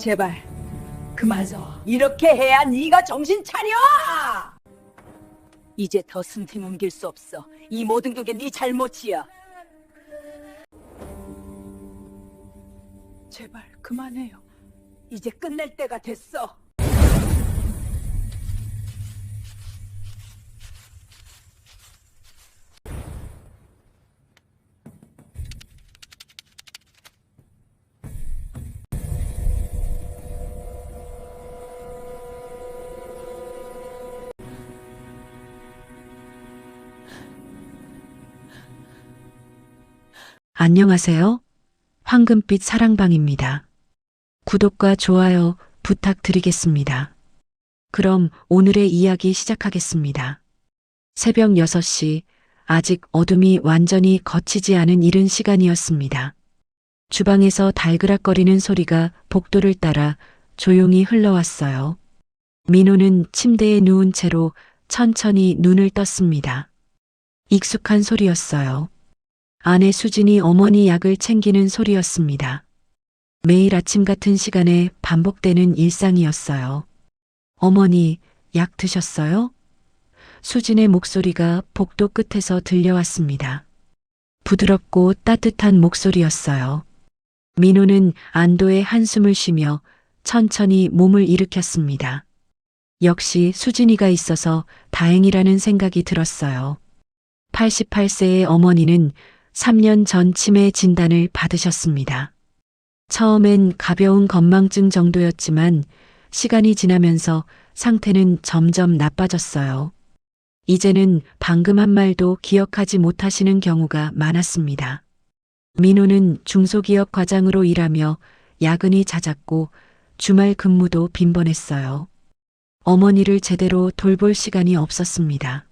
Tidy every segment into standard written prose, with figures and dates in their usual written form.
제발 그만. 이렇게 해야 네가 정신 차려! 이제 더 숨김 옮길 수 없어. 이 모든 게 네 잘못이야. 제발 그만해요. 이제 끝낼 때가 됐어. 안녕하세요. 황금빛 사랑방입니다. 구독과 좋아요 부탁드리겠습니다. 그럼 오늘의 이야기 시작하겠습니다. 새벽 6시, 아직 어둠이 완전히 걷히지 않은 이른 시간이었습니다. 주방에서 달그락거리는 소리가 복도를 따라 조용히 흘러왔어요. 민호는 침대에 누운 채로 천천히 눈을 떴습니다. 익숙한 소리였어요. 아내 수진이 어머니 약을 챙기는 소리였습니다. 매일 아침 같은 시간에 반복되는 일상이었어요. 어머니, 약 드셨어요? 수진의 목소리가 복도 끝에서 들려왔습니다. 부드럽고 따뜻한 목소리였어요. 민호는 안도의 한숨을 쉬며 천천히 몸을 일으켰습니다. 역시 수진이가 있어서 다행이라는 생각이 들었어요. 88세의 어머니는 3년 전 치매 진단을 받으셨습니다. 처음엔 가벼운 건망증 정도였지만 시간이 지나면서 상태는 점점 나빠졌어요. 이제는 방금 한 말도 기억하지 못하시는 경우가 많았습니다. 민호는 중소기업 과장으로 일하며 야근이 잦았고 주말 근무도 빈번했어요. 어머니를 제대로 돌볼 시간이 없었습니다.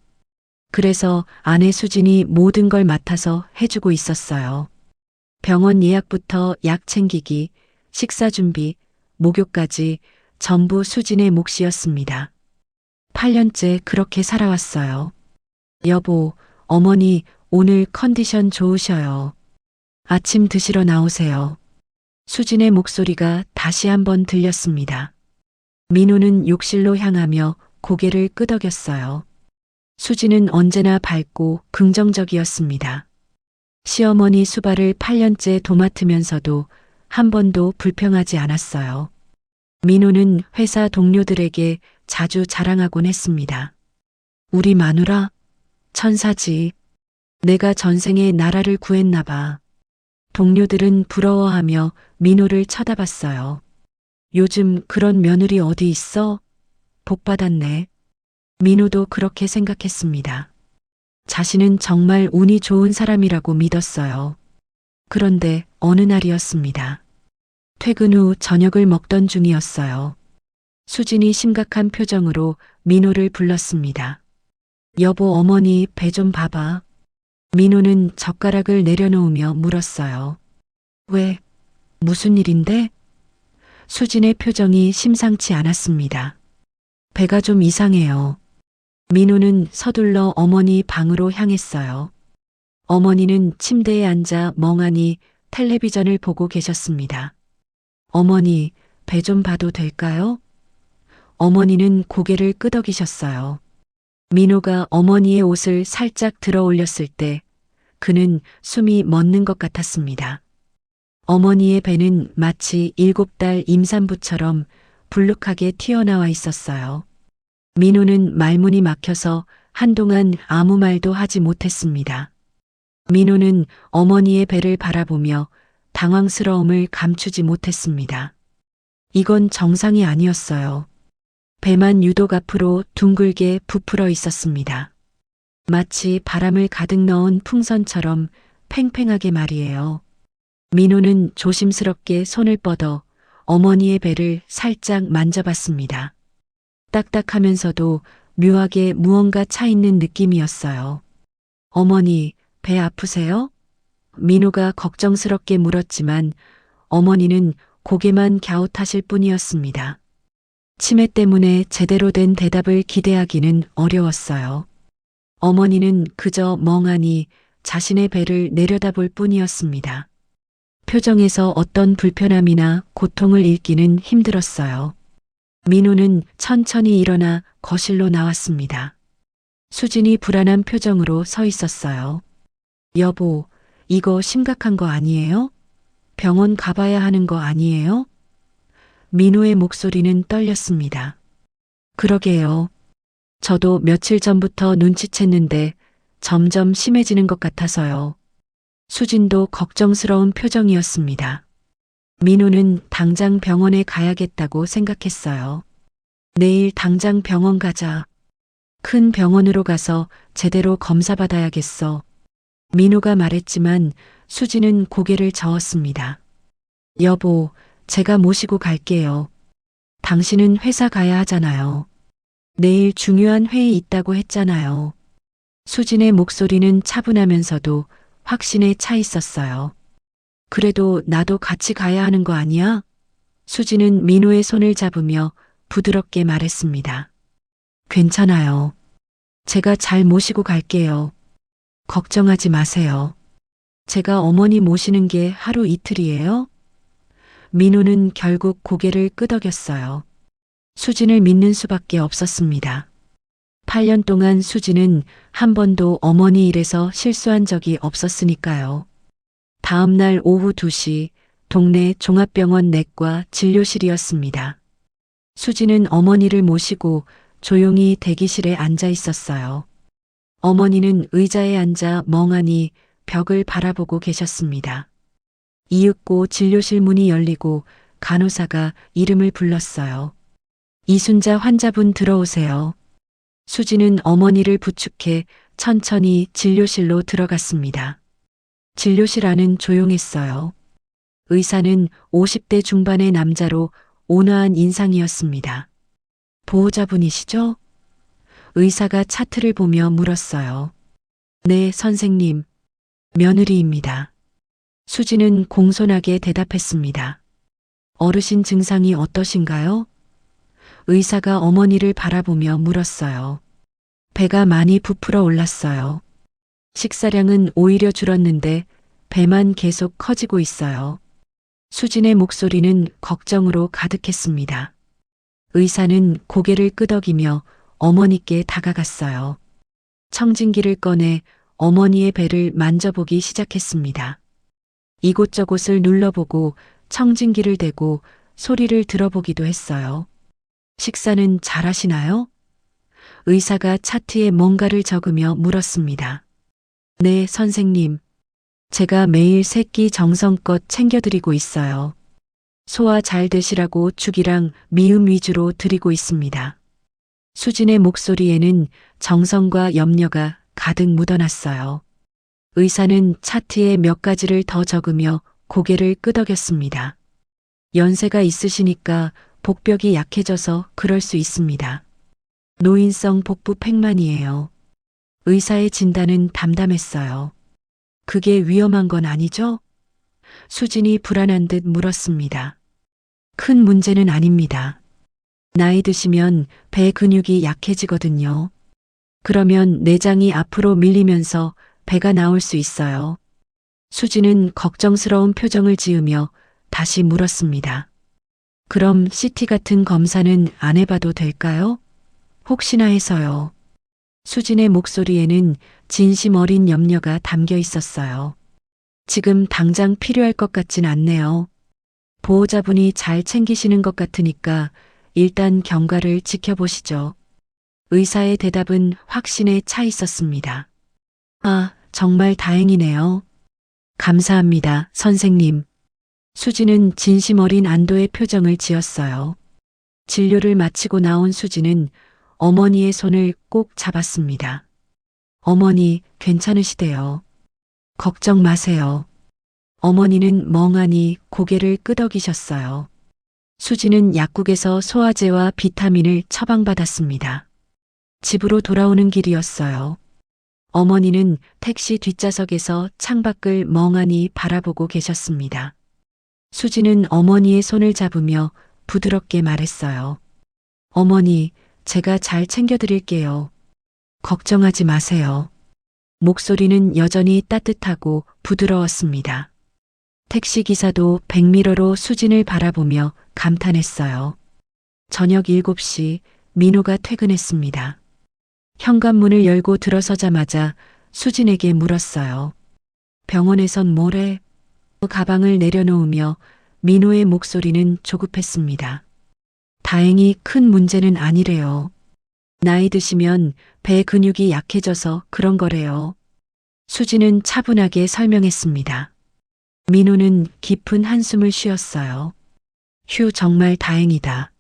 그래서 아내 수진이 모든 걸 맡아서 해주고 있었어요. 병원 예약부터 약 챙기기, 식사 준비, 목욕까지 전부 수진의 몫이었습니다. 8년째 그렇게 살아왔어요. 여보, 어머니 오늘 컨디션 좋으셔요. 아침 드시러 나오세요. 수진의 목소리가 다시 한번 들렸습니다. 민호는 욕실로 향하며 고개를 끄덕였어요. 수진은 언제나 밝고 긍정적이었습니다. 시어머니 수발을 8년째 도맡으면서도 한 번도 불평하지 않았어요. 민호는 회사 동료들에게 자주 자랑하곤 했습니다. 우리 마누라 천사지. 내가 전생에 나라를 구했나 봐. 동료들은 부러워하며 민호를 쳐다봤어요. 요즘 그런 며느리 어디 있어? 복 받았네. 민호도 그렇게 생각했습니다. 자신은 정말 운이 좋은 사람이라고 믿었어요. 그런데 어느 날이었습니다. 퇴근 후 저녁을 먹던 중이었어요. 수진이 심각한 표정으로 민호를 불렀습니다. 여보, 어머니 배 좀 봐봐. 민호는 젓가락을 내려놓으며 물었어요. 왜? 무슨 일인데? 수진의 표정이 심상치 않았습니다. 배가 좀 이상해요. 민호는 서둘러 어머니 방으로 향했어요. 어머니는 침대에 앉아 멍하니 텔레비전을 보고 계셨습니다. 어머니, 배 좀 봐도 될까요? 어머니는 고개를 끄덕이셨어요. 민호가 어머니의 옷을 살짝 들어 올렸을 때 그는 숨이 멎는 것 같았습니다. 어머니의 배는 마치 7달 임산부처럼 불룩하게 튀어나와 있었어요. 민호는 말문이 막혀서 한동안 아무 말도 하지 못했습니다. 민호는 어머니의 배를 바라보며 당황스러움을 감추지 못했습니다. 이건 정상이 아니었어요. 배만 유독 앞으로 둥글게 부풀어 있었습니다. 마치 바람을 가득 넣은 풍선처럼 팽팽하게 말이에요. 민호는 조심스럽게 손을 뻗어 어머니의 배를 살짝 만져봤습니다. 딱딱하면서도 묘하게 무언가 차 있는 느낌이었어요. 어머니, 배 아프세요? 민호가 걱정스럽게 물었지만 어머니는 고개만 갸웃하실 뿐이었습니다. 치매 때문에 제대로 된 대답을 기대하기는 어려웠어요. 어머니는 그저 멍하니 자신의 배를 내려다볼 뿐이었습니다. 표정에서 어떤 불편함이나 고통을 읽기는 힘들었어요. 민호는 천천히 일어나 거실로 나왔습니다. 수진이 불안한 표정으로 서 있었어요. 여보, 이거 심각한 거 아니에요? 병원 가봐야 하는 거 아니에요? 민호의 목소리는 떨렸습니다. 그러게요. 저도 며칠 전부터 눈치챘는데 점점 심해지는 것 같아서요. 수진도 걱정스러운 표정이었습니다. 민호는 당장 병원에 가야겠다고 생각했어요. 내일 당장 병원 가자. 큰 병원으로 가서 제대로 검사받아야겠어. 민호가 말했지만 수진은 고개를 저었습니다. 여보, 제가 모시고 갈게요. 당신은 회사 가야 하잖아요. 내일 중요한 회의 있다고 했잖아요. 수진의 목소리는 차분하면서도 확신에 차 있었어요. 그래도 나도 같이 가야 하는 거 아니야? 수진은 민호의 손을 잡으며 부드럽게 말했습니다. 괜찮아요. 제가 잘 모시고 갈게요. 걱정하지 마세요. 제가 어머니 모시는 게 하루 이틀이에요? 민호는 결국 고개를 끄덕였어요. 수진을 믿는 수밖에 없었습니다. 8년 동안 수진은 한 번도 어머니 일에서 실수한 적이 없었으니까요. 다음 날 오후 2시 동네 종합병원 내과 진료실이었습니다. 수진은 어머니를 모시고 조용히 대기실에 앉아 있었어요. 어머니는 의자에 앉아 멍하니 벽을 바라보고 계셨습니다. 이윽고 진료실 문이 열리고 간호사가 이름을 불렀어요. 이순자 환자분 들어오세요. 수진은 어머니를 부축해 천천히 진료실로 들어갔습니다. 진료실 안은 조용했어요. 의사는 50대 중반의 남자로 온화한 인상이었습니다. 보호자분이시죠? 의사가 차트를 보며 물었어요. 네, 선생님. 며느리입니다. 수진은 공손하게 대답했습니다. 어르신 증상이 어떠신가요? 의사가 어머니를 바라보며 물었어요. 배가 많이 부풀어 올랐어요. 식사량은 오히려 줄었는데 배만 계속 커지고 있어요. 수진의 목소리는 걱정으로 가득했습니다. 의사는 고개를 끄덕이며 어머니께 다가갔어요. 청진기를 꺼내 어머니의 배를 만져보기 시작했습니다. 이곳저곳을 눌러보고 청진기를 대고 소리를 들어보기도 했어요. 식사는 잘하시나요? 의사가 차트에 뭔가를 적으며 물었습니다. 네, 선생님. 제가 매일 3끼 정성껏 챙겨드리고 있어요. 소화 잘 되시라고 죽이랑 미음 위주로 드리고 있습니다. 수진의 목소리에는 정성과 염려가 가득 묻어났어요. 의사는 차트에 몇 가지를 더 적으며 고개를 끄덕였습니다. 연세가 있으시니까 복벽이 약해져서 그럴 수 있습니다. 노인성 복부 팽만이에요. 의사의 진단은 담담했어요. 그게 위험한 건 아니죠? 수진이 불안한 듯 물었습니다. 큰 문제는 아닙니다. 나이 드시면 배 근육이 약해지거든요. 그러면 내장이 앞으로 밀리면서 배가 나올 수 있어요. 수진은 걱정스러운 표정을 지으며 다시 물었습니다. 그럼 CT 같은 검사는 안 해봐도 될까요? 혹시나 해서요. 수진의 목소리에는 진심 어린 염려가 담겨 있었어요. 지금 당장 필요할 것 같진 않네요. 보호자분이 잘 챙기시는 것 같으니까 일단 경과를 지켜보시죠. 의사의 대답은 확신에 차 있었습니다. 아, 정말 다행이네요. 감사합니다, 선생님. 수진은 진심 어린 안도의 표정을 지었어요. 진료를 마치고 나온 수진은 어머니의 손을 꼭 잡았습니다. 어머니, 괜찮으시대요. 걱정 마세요. 어머니는 멍하니 고개를 끄덕이셨어요. 수진은 약국에서 소화제와 비타민을 처방받았습니다. 집으로 돌아오는 길이었어요. 어머니는 택시 뒷좌석에서 창밖을 멍하니 바라보고 계셨습니다. 수진은 어머니의 손을 잡으며 부드럽게 말했어요. 어머니, 제가 잘 챙겨드릴게요. 걱정하지 마세요. 목소리는 여전히 따뜻하고 부드러웠습니다. 택시기사도 백미러로 수진을 바라보며 감탄했어요. 저녁 7시 민호가 퇴근했습니다. 현관문을 열고 들어서자마자 수진에게 물었어요. 병원에선 뭐래? 가방을 내려놓으며 민호의 목소리는 조급했습니다. 다행히 큰 문제는 아니래요. 나이 드시면 배 근육이 약해져서 그런 거래요. 수진은 차분하게 설명했습니다. 민호는 깊은 한숨을 쉬었어요. 휴, 정말 다행이다.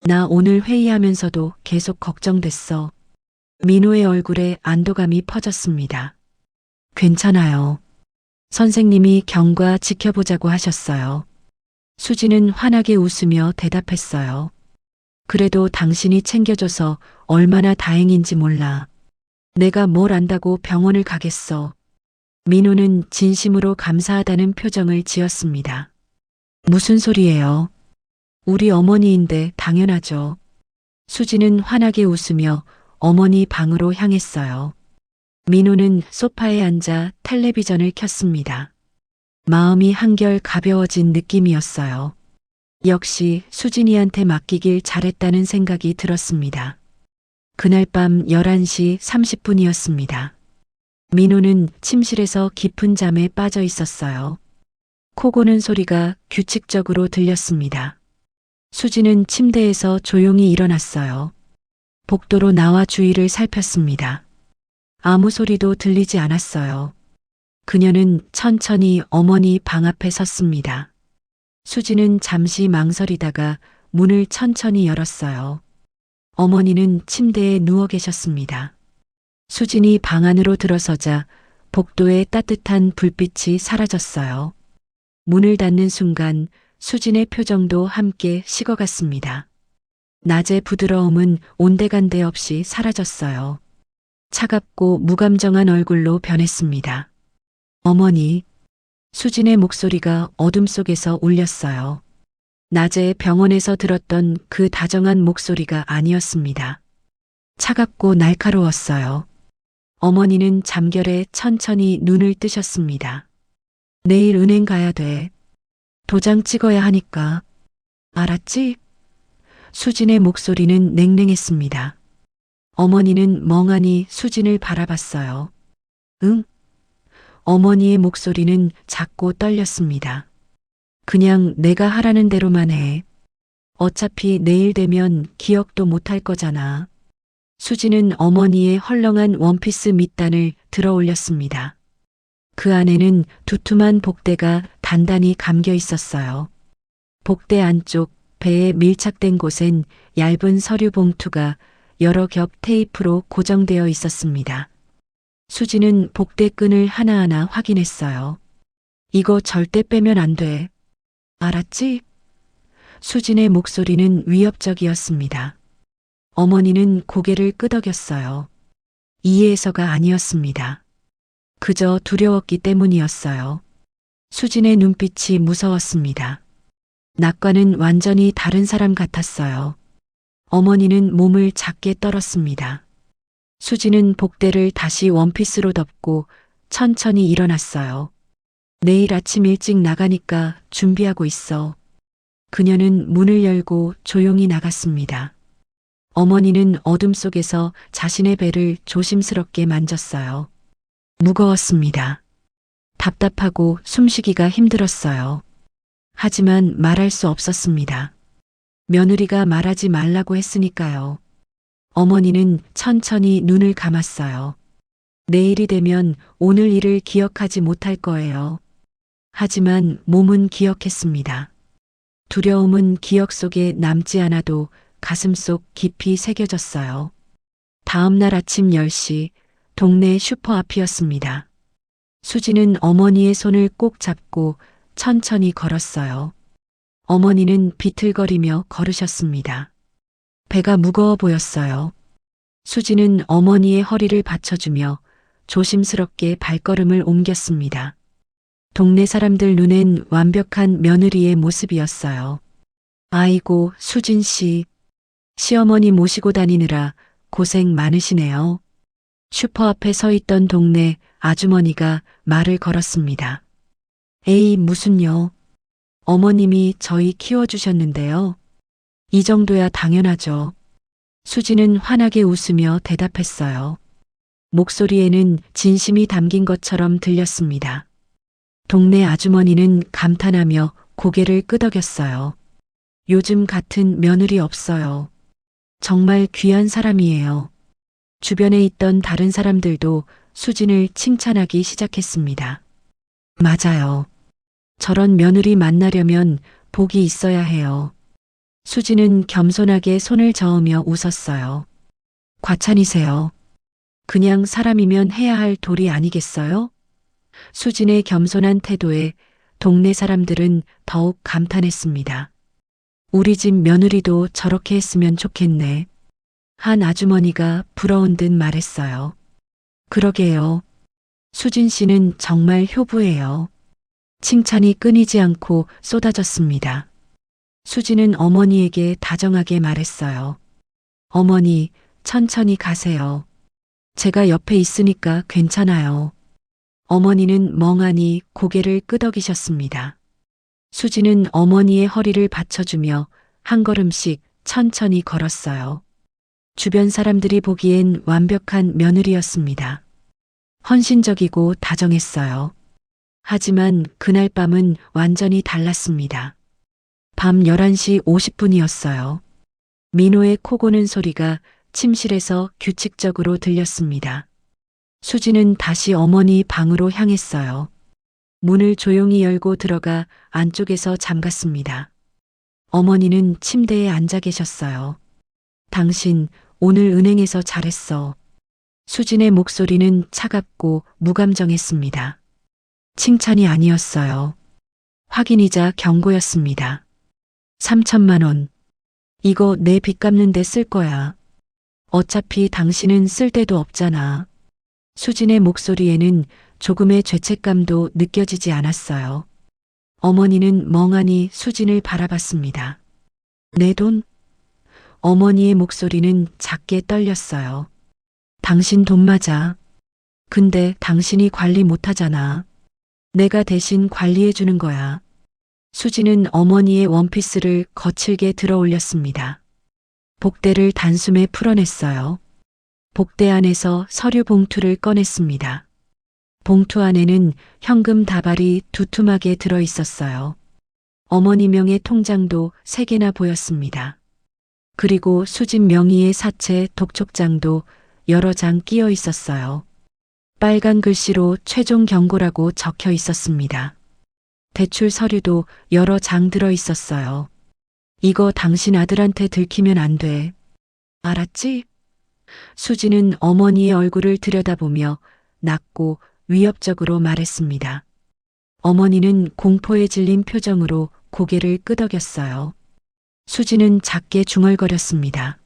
나 오늘 회의하면서도 계속 걱정됐어. 민호의 얼굴에 안도감이 퍼졌습니다. 괜찮아요. 선생님이 경과 지켜보자고 하셨어요. 수진은 환하게 웃으며 대답했어요. 그래도 당신이 챙겨줘서 얼마나 다행인지 몰라. 내가 뭘 안다고 병원을 가겠어. 민호는 진심으로 감사하다는 표정을 지었습니다. 무슨 소리예요? 우리 어머니인데 당연하죠. 수진은 환하게 웃으며 어머니 방으로 향했어요. 민호는 소파에 앉아 텔레비전을 켰습니다. 마음이 한결 가벼워진 느낌이었어요. 역시 수진이한테 맡기길 잘했다는 생각이 들었습니다. 그날 밤 11시 30분이었습니다. 민호는 침실에서 깊은 잠에 빠져 있었어요. 코 고는 소리가 규칙적으로 들렸습니다. 수진은 침대에서 조용히 일어났어요. 복도로 나와 주위를 살폈습니다. 아무 소리도 들리지 않았어요. 그녀는 천천히 어머니 방 앞에 섰습니다. 수진은 잠시 망설이다가 문을 천천히 열었어요. 어머니는 침대에 누워 계셨습니다. 수진이 방 안으로 들어서자 복도에 따뜻한 불빛이 사라졌어요. 문을 닫는 순간 수진의 표정도 함께 식어갔습니다. 낮의 부드러움은 온데간데 없이 사라졌어요. 차갑고 무감정한 얼굴로 변했습니다. 어머니, 수진의 목소리가 어둠 속에서 울렸어요. 낮에 병원에서 들었던 그 다정한 목소리가 아니었습니다. 차갑고 날카로웠어요. 어머니는 잠결에 천천히 눈을 뜨셨습니다. 내일 은행 가야 돼. 도장 찍어야 하니까. 알았지? 수진의 목소리는 냉랭했습니다. 어머니는 멍하니 수진을 바라봤어요. 응? 어머니의 목소리는 작고 떨렸습니다. 그냥 내가 하라는 대로만 해. 어차피 내일 되면 기억도 못할 거잖아. 수진은 어머니의 헐렁한 원피스 밑단을 들어 올렸습니다. 그 안에는 두툼한 복대가 단단히 감겨 있었어요. 복대 안쪽 배에 밀착된 곳엔 얇은 서류 봉투가 여러 겹 테이프로 고정되어 있었습니다. 수진은 복대 끈을 하나하나 확인했어요. 이거 절대 빼면 안 돼. 알았지? 수진의 목소리는 위협적이었습니다. 어머니는 고개를 끄덕였어요. 이해해서가 아니었습니다. 그저 두려웠기 때문이었어요. 수진의 눈빛이 무서웠습니다. 낮과는 완전히 다른 사람 같았어요. 어머니는 몸을 작게 떨었습니다. 수진은 복대를 다시 원피스로 덮고 천천히 일어났어요. 내일 아침 일찍 나가니까 준비하고 있어. 그녀는 문을 열고 조용히 나갔습니다. 어머니는 어둠 속에서 자신의 배를 조심스럽게 만졌어요. 무거웠습니다. 답답하고 숨쉬기가 힘들었어요. 하지만 말할 수 없었습니다. 며느리가 말하지 말라고 했으니까요. 어머니는 천천히 눈을 감았어요. 내일이 되면 오늘 일을 기억하지 못할 거예요. 하지만 몸은 기억했습니다. 두려움은 기억 속에 남지 않아도 가슴 속 깊이 새겨졌어요. 다음 날 아침 10시 동네 슈퍼 앞이었습니다. 수지는 어머니의 손을 꼭 잡고 천천히 걸었어요. 어머니는 비틀거리며 걸으셨습니다. 배가 무거워 보였어요. 수지는 어머니의 허리를 받쳐주며 조심스럽게 발걸음을 옮겼습니다. 동네 사람들 눈엔 완벽한 며느리의 모습이었어요. 아이고, 수진 씨. 시어머니 모시고 다니느라 고생 많으시네요. 슈퍼 앞에 서 있던 동네 아주머니가 말을 걸었습니다. 에이, 무슨요? 어머님이 저희 키워주셨는데요. 이 정도야 당연하죠. 수지는 환하게 웃으며 대답했어요. 목소리에는 진심이 담긴 것처럼 들렸습니다. 동네 아주머니는 감탄하며 고개를 끄덕였어요. 요즘 같은 며느리 없어요. 정말 귀한 사람이에요. 주변에 있던 다른 사람들도 수진을 칭찬하기 시작했습니다. 맞아요. 저런 며느리 만나려면 복이 있어야 해요. 수지는 겸손하게 손을 저으며 웃었어요. 과찬이세요. 그냥 사람이면 해야 할 도리 아니겠어요? 수진의 겸손한 태도에 동네 사람들은 더욱 감탄했습니다. 우리 집 며느리도 저렇게 했으면 좋겠네. 한 아주머니가 부러운 듯 말했어요. 그러게요. 수진 씨는 정말 효부예요. 칭찬이 끊이지 않고 쏟아졌습니다. 수진은 어머니에게 다정하게 말했어요. 어머니, 천천히 가세요. 제가 옆에 있으니까 괜찮아요. 어머니는 멍하니 고개를 끄덕이셨습니다. 수지는 어머니의 허리를 받쳐주며 한 걸음씩 천천히 걸었어요. 주변 사람들이 보기엔 완벽한 며느리였습니다. 헌신적이고 다정했어요. 하지만 그날 밤은 완전히 달랐습니다. 밤 11시 50분이었어요. 민호의 코 고는 소리가 침실에서 규칙적으로 들렸습니다. 수지는 다시 어머니 방으로 향했어요. 문을 조용히 열고 들어가 안쪽에서 잠갔습니다. 어머니는 침대에 앉아 계셨어요. 당신 오늘 은행에서 잘했어. 수진의 목소리는 차갑고 무감정했습니다. 칭찬이 아니었어요. 확인이자 경고였습니다. 3천만 원. 이거 내 빚 갚는 데 쓸 거야. 어차피 당신은 쓸 데도 없잖아. 수진의 목소리에는 조금의 죄책감도 느껴지지 않았어요. 어머니는 멍하니 수진을 바라봤습니다. 내 돈? 어머니의 목소리는 작게 떨렸어요. 당신 돈 맞아. 근데 당신이 관리 못하잖아. 내가 대신 관리해 주는 거야. 수지는 어머니의 원피스를 거칠게 들어 올렸습니다. 복대를 단숨에 풀어냈어요. 복대 안에서 서류 봉투를 꺼냈습니다. 봉투 안에는 현금 다발이 두툼하게 들어 있었어요. 어머니 명의 통장도 3개나 보였습니다. 그리고 수진 명의의 사채 독촉장도 여러 장 끼어 있었어요. 빨간 글씨로 최종 경고라고 적혀 있었습니다. 대출 서류도 여러 장 들어 있었어요. 이거 당신 아들한테 들키면 안 돼. 알았지? 수지는 어머니의 얼굴을 들여다보며 낮고 위협적으로 말했습니다. 어머니는 공포에 질린 표정으로 고개를 끄덕였어요. 수지는 작게 중얼거렸습니다.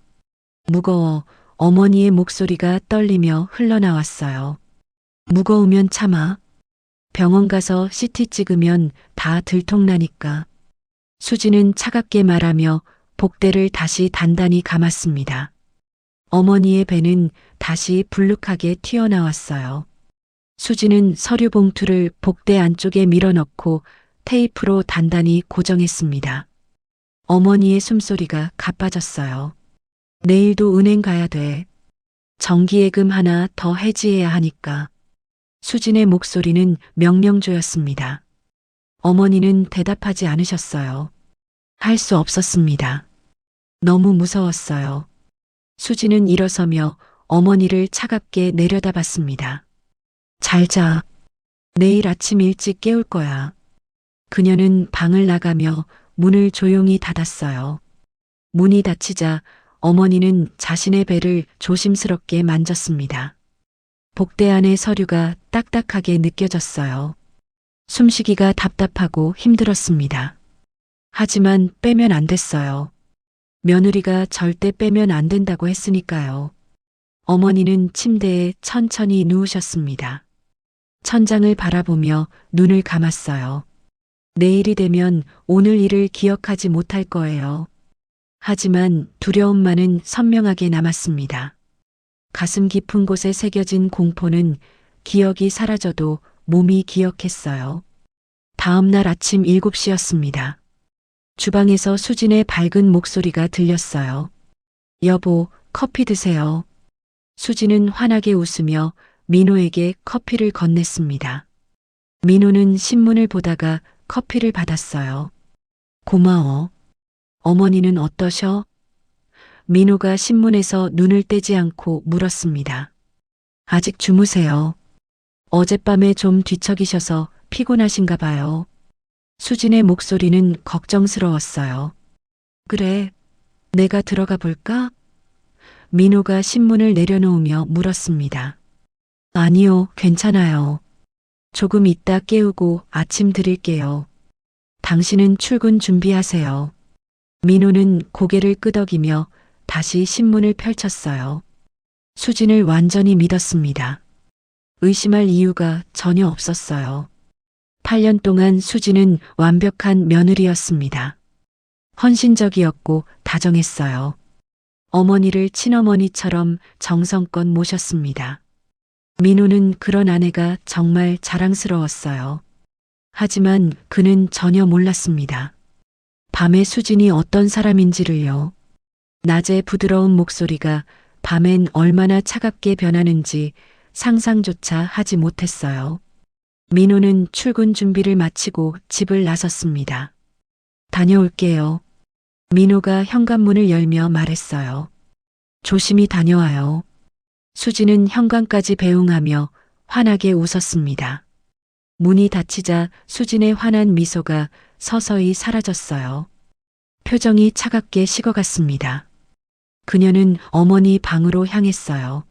무거워. 어머니의 목소리가 떨리며 흘러나왔어요. 무거우면 참아. 병원 가서 CT 찍으면 다 들통나니까. 수지는 차갑게 말하며 복대를 다시 단단히 감았습니다. 어머니의 배는 다시 불룩하게 튀어나왔어요. 수지는 서류 봉투를 복대 안쪽에 밀어넣고 테이프로 단단히 고정했습니다. 어머니의 숨소리가 가빠졌어요. 내일도 은행 가야 돼. 정기예금 하나 더 해지해야 하니까. 수진의 목소리는 명령조였습니다. 어머니는 대답하지 않으셨어요. 할 수 없었습니다. 너무 무서웠어요. 수진은 일어서며 어머니를 차갑게 내려다봤습니다. 잘 자. 내일 아침 일찍 깨울 거야. 그녀는 방을 나가며 문을 조용히 닫았어요. 문이 닫히자 어머니는 자신의 배를 조심스럽게 만졌습니다. 복대 안의 서류가 딱딱하게 느껴졌어요. 숨쉬기가 답답하고 힘들었습니다. 하지만 빼면 안 됐어요. 며느리가 절대 빼면 안 된다고 했으니까요. 어머니는 침대에 천천히 누우셨습니다. 천장을 바라보며 눈을 감았어요. 내일이 되면 오늘 일을 기억하지 못할 거예요. 하지만 두려움만은 선명하게 남았습니다. 가슴 깊은 곳에 새겨진 공포는 기억이 사라져도 몸이 기억했어요. 다음 날 아침 7시였습니다. 주방에서 수진의 밝은 목소리가 들렸어요. 여보, 커피 드세요. 수진은 환하게 웃으며 민호에게 커피를 건넸습니다. 민호는 신문을 보다가 커피를 받았어요. 고마워. 어머니는 어떠셔? 민호가 신문에서 눈을 떼지 않고 물었습니다. 아직 주무세요. 어젯밤에 좀 뒤척이셔서 피곤하신가 봐요. 수진의 목소리는 걱정스러웠어요. 그래, 내가 들어가 볼까? 민호가 신문을 내려놓으며 물었습니다. 아니요, 괜찮아요. 조금 이따 깨우고 아침 드릴게요. 당신은 출근 준비하세요. 민호는 고개를 끄덕이며 다시 신문을 펼쳤어요. 수진을 완전히 믿었습니다. 의심할 이유가 전혀 없었어요. 8년 동안 수진은 완벽한 며느리였습니다. 헌신적이었고 다정했어요. 어머니를 친어머니처럼 정성껏 모셨습니다. 민호는 그런 아내가 정말 자랑스러웠어요. 하지만 그는 전혀 몰랐습니다. 밤에 수진이 어떤 사람인지를요. 낮에 부드러운 목소리가 밤엔 얼마나 차갑게 변하는지 상상조차 하지 못했어요. 민호는 출근 준비를 마치고 집을 나섰습니다. 다녀올게요. 민호가 현관문을 열며 말했어요. 조심히 다녀와요. 수지는 현관까지 배웅하며 환하게 웃었습니다. 문이 닫히자 수진의 환한 미소가 서서히 사라졌어요. 표정이 차갑게 식어갔습니다. 그녀는 어머니 방으로 향했어요.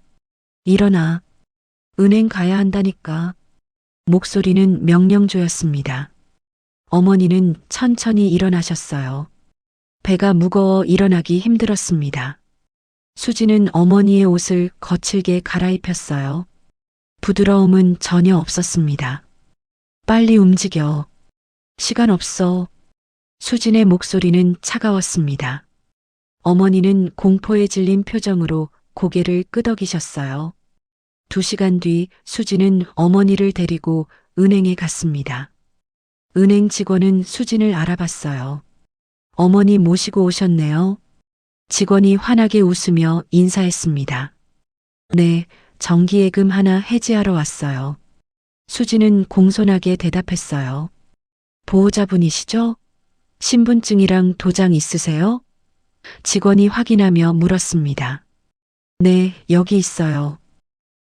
일어나. 은행 가야 한다니까. 목소리는 명령조였습니다. 어머니는 천천히 일어나셨어요. 배가 무거워 일어나기 힘들었습니다. 수지는 어머니의 옷을 거칠게 갈아입혔어요. 부드러움은 전혀 없었습니다. 빨리 움직여. 시간 없어. 수진의 목소리는 차가웠습니다. 어머니는 공포에 질린 표정으로 고개를 끄덕이셨어요. 2시간 뒤 수진은 어머니를 데리고 은행에 갔습니다. 은행 직원은 수진을 알아봤어요. 어머니 모시고 오셨네요. 직원이 환하게 웃으며 인사했습니다. 네, 정기예금 하나 해지하러 왔어요. 수진은 공손하게 대답했어요. 보호자분이시죠? 신분증이랑 도장 있으세요? 직원이 확인하며 물었습니다. 네, 여기 있어요.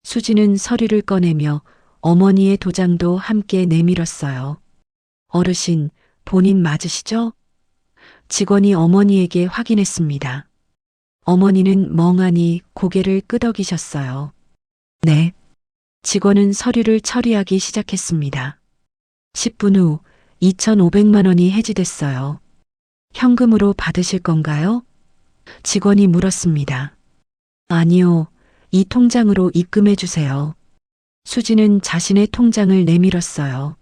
수진은 서류를 꺼내며 어머니의 도장도 함께 내밀었어요. 어르신, 본인 맞으시죠? 직원이 어머니에게 확인했습니다. 어머니는 멍하니 고개를 끄덕이셨어요. 네. 직원은 서류를 처리하기 시작했습니다. 10분 후 2,500만 원이 해지됐어요. 현금으로 받으실 건가요? 직원이 물었습니다. 아니요, 이 통장으로 입금해 주세요. 수지는 자신의 통장을 내밀었어요.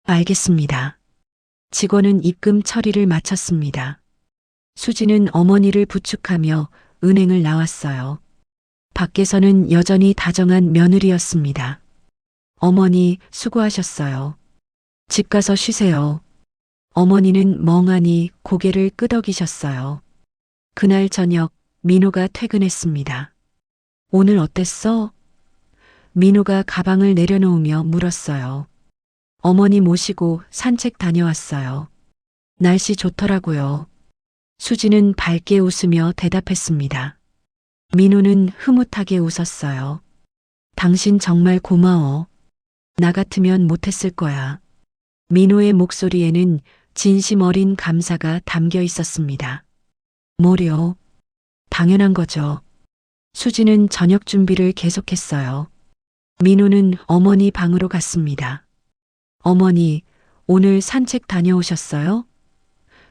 알겠습니다. 직원은 입금 처리를 마쳤습니다. 수지는 어머니를 부축하며 은행을 나왔어요. 밖에서는 여전히 다정한 며느리였습니다. 어머니, 수고하셨어요. 집 가서 쉬세요. 어머니는 멍하니 고개를 끄덕이셨어요. 그날 저녁 민호가 퇴근했습니다. 오늘 어땠어? 민호가 가방을 내려놓으며 물었어요. 어머니 모시고 산책 다녀왔어요. 날씨 좋더라고요. 수지는 밝게 웃으며 대답했습니다. 민호는 흐뭇하게 웃었어요. 당신 정말 고마워. 나 같으면 못했을 거야. 민호의 목소리에는 진심 어린 감사가 담겨 있었습니다. 뭐려? 당연한 거죠. 수지는 저녁 준비를 계속했어요. 민호는 어머니 방으로 갔습니다. 어머니, 오늘 산책 다녀오셨어요?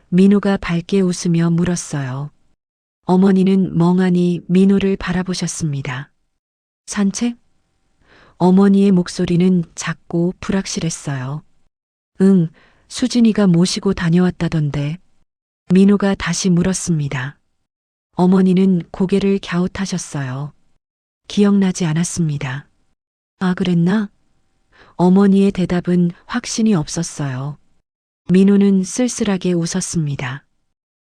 민호가 밝게 웃으며 물었어요. 어머니는 멍하니 민호를 바라보셨습니다. 산책? 어머니의 목소리는 작고 불확실했어요. 응, 수진이가 모시고 다녀왔다던데. 민호가 다시 물었습니다. 어머니는 고개를 갸웃하셨어요. 기억나지 않았습니다. 아, 그랬나? 어머니의 대답은 확신이 없었어요. 민호는 쓸쓸하게 웃었습니다.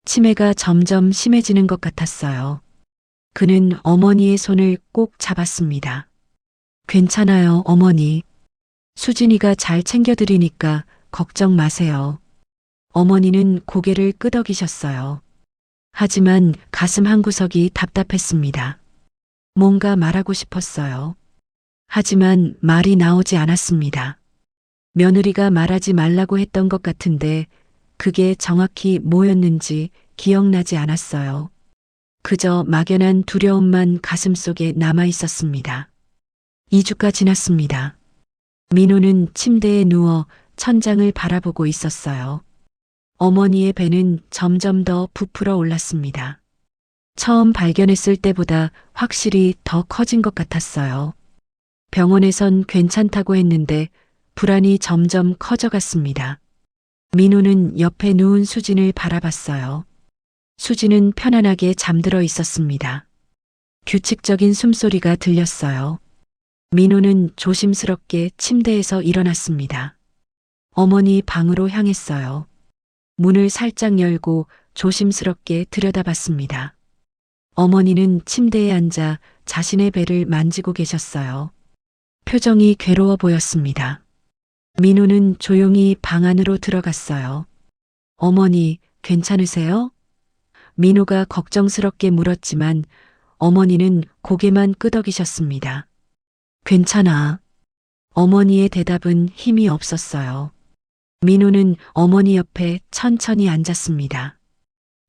치매가 점점 심해지는 것 같았어요. 그는 어머니의 손을 꼭 잡았습니다. 괜찮아요, 어머니. 수진이가 잘 챙겨드리니까 걱정 마세요. 어머니는 고개를 끄덕이셨어요. 하지만 가슴 한구석이 답답했습니다. 뭔가 말하고 싶었어요. 하지만 말이 나오지 않았습니다. 며느리가 말하지 말라고 했던 것 같은데 그게 정확히 뭐였는지 기억나지 않았어요. 그저 막연한 두려움만 가슴속에 남아 있었습니다. 2주가 지났습니다. 민호는 침대에 누워 천장을 바라보고 있었어요. 어머니의 배는 점점 더 부풀어 올랐습니다. 처음 발견했을 때보다 확실히 더 커진 것 같았어요. 병원에선 괜찮다고 했는데 불안이 점점 커져갔습니다. 민호는 옆에 누운 수진을 바라봤어요. 수진은 편안하게 잠들어 있었습니다. 규칙적인 숨소리가 들렸어요. 민호는 조심스럽게 침대에서 일어났습니다. 어머니 방으로 향했어요. 문을 살짝 열고 조심스럽게 들여다봤습니다. 어머니는 침대에 앉아 자신의 배를 만지고 계셨어요. 표정이 괴로워 보였습니다. 민호는 조용히 방 안으로 들어갔어요. 어머니, 괜찮으세요? 민호가 걱정스럽게 물었지만 어머니는 고개만 끄덕이셨습니다. 괜찮아. 어머니의 대답은 힘이 없었어요. 민호는 어머니 옆에 천천히 앉았습니다.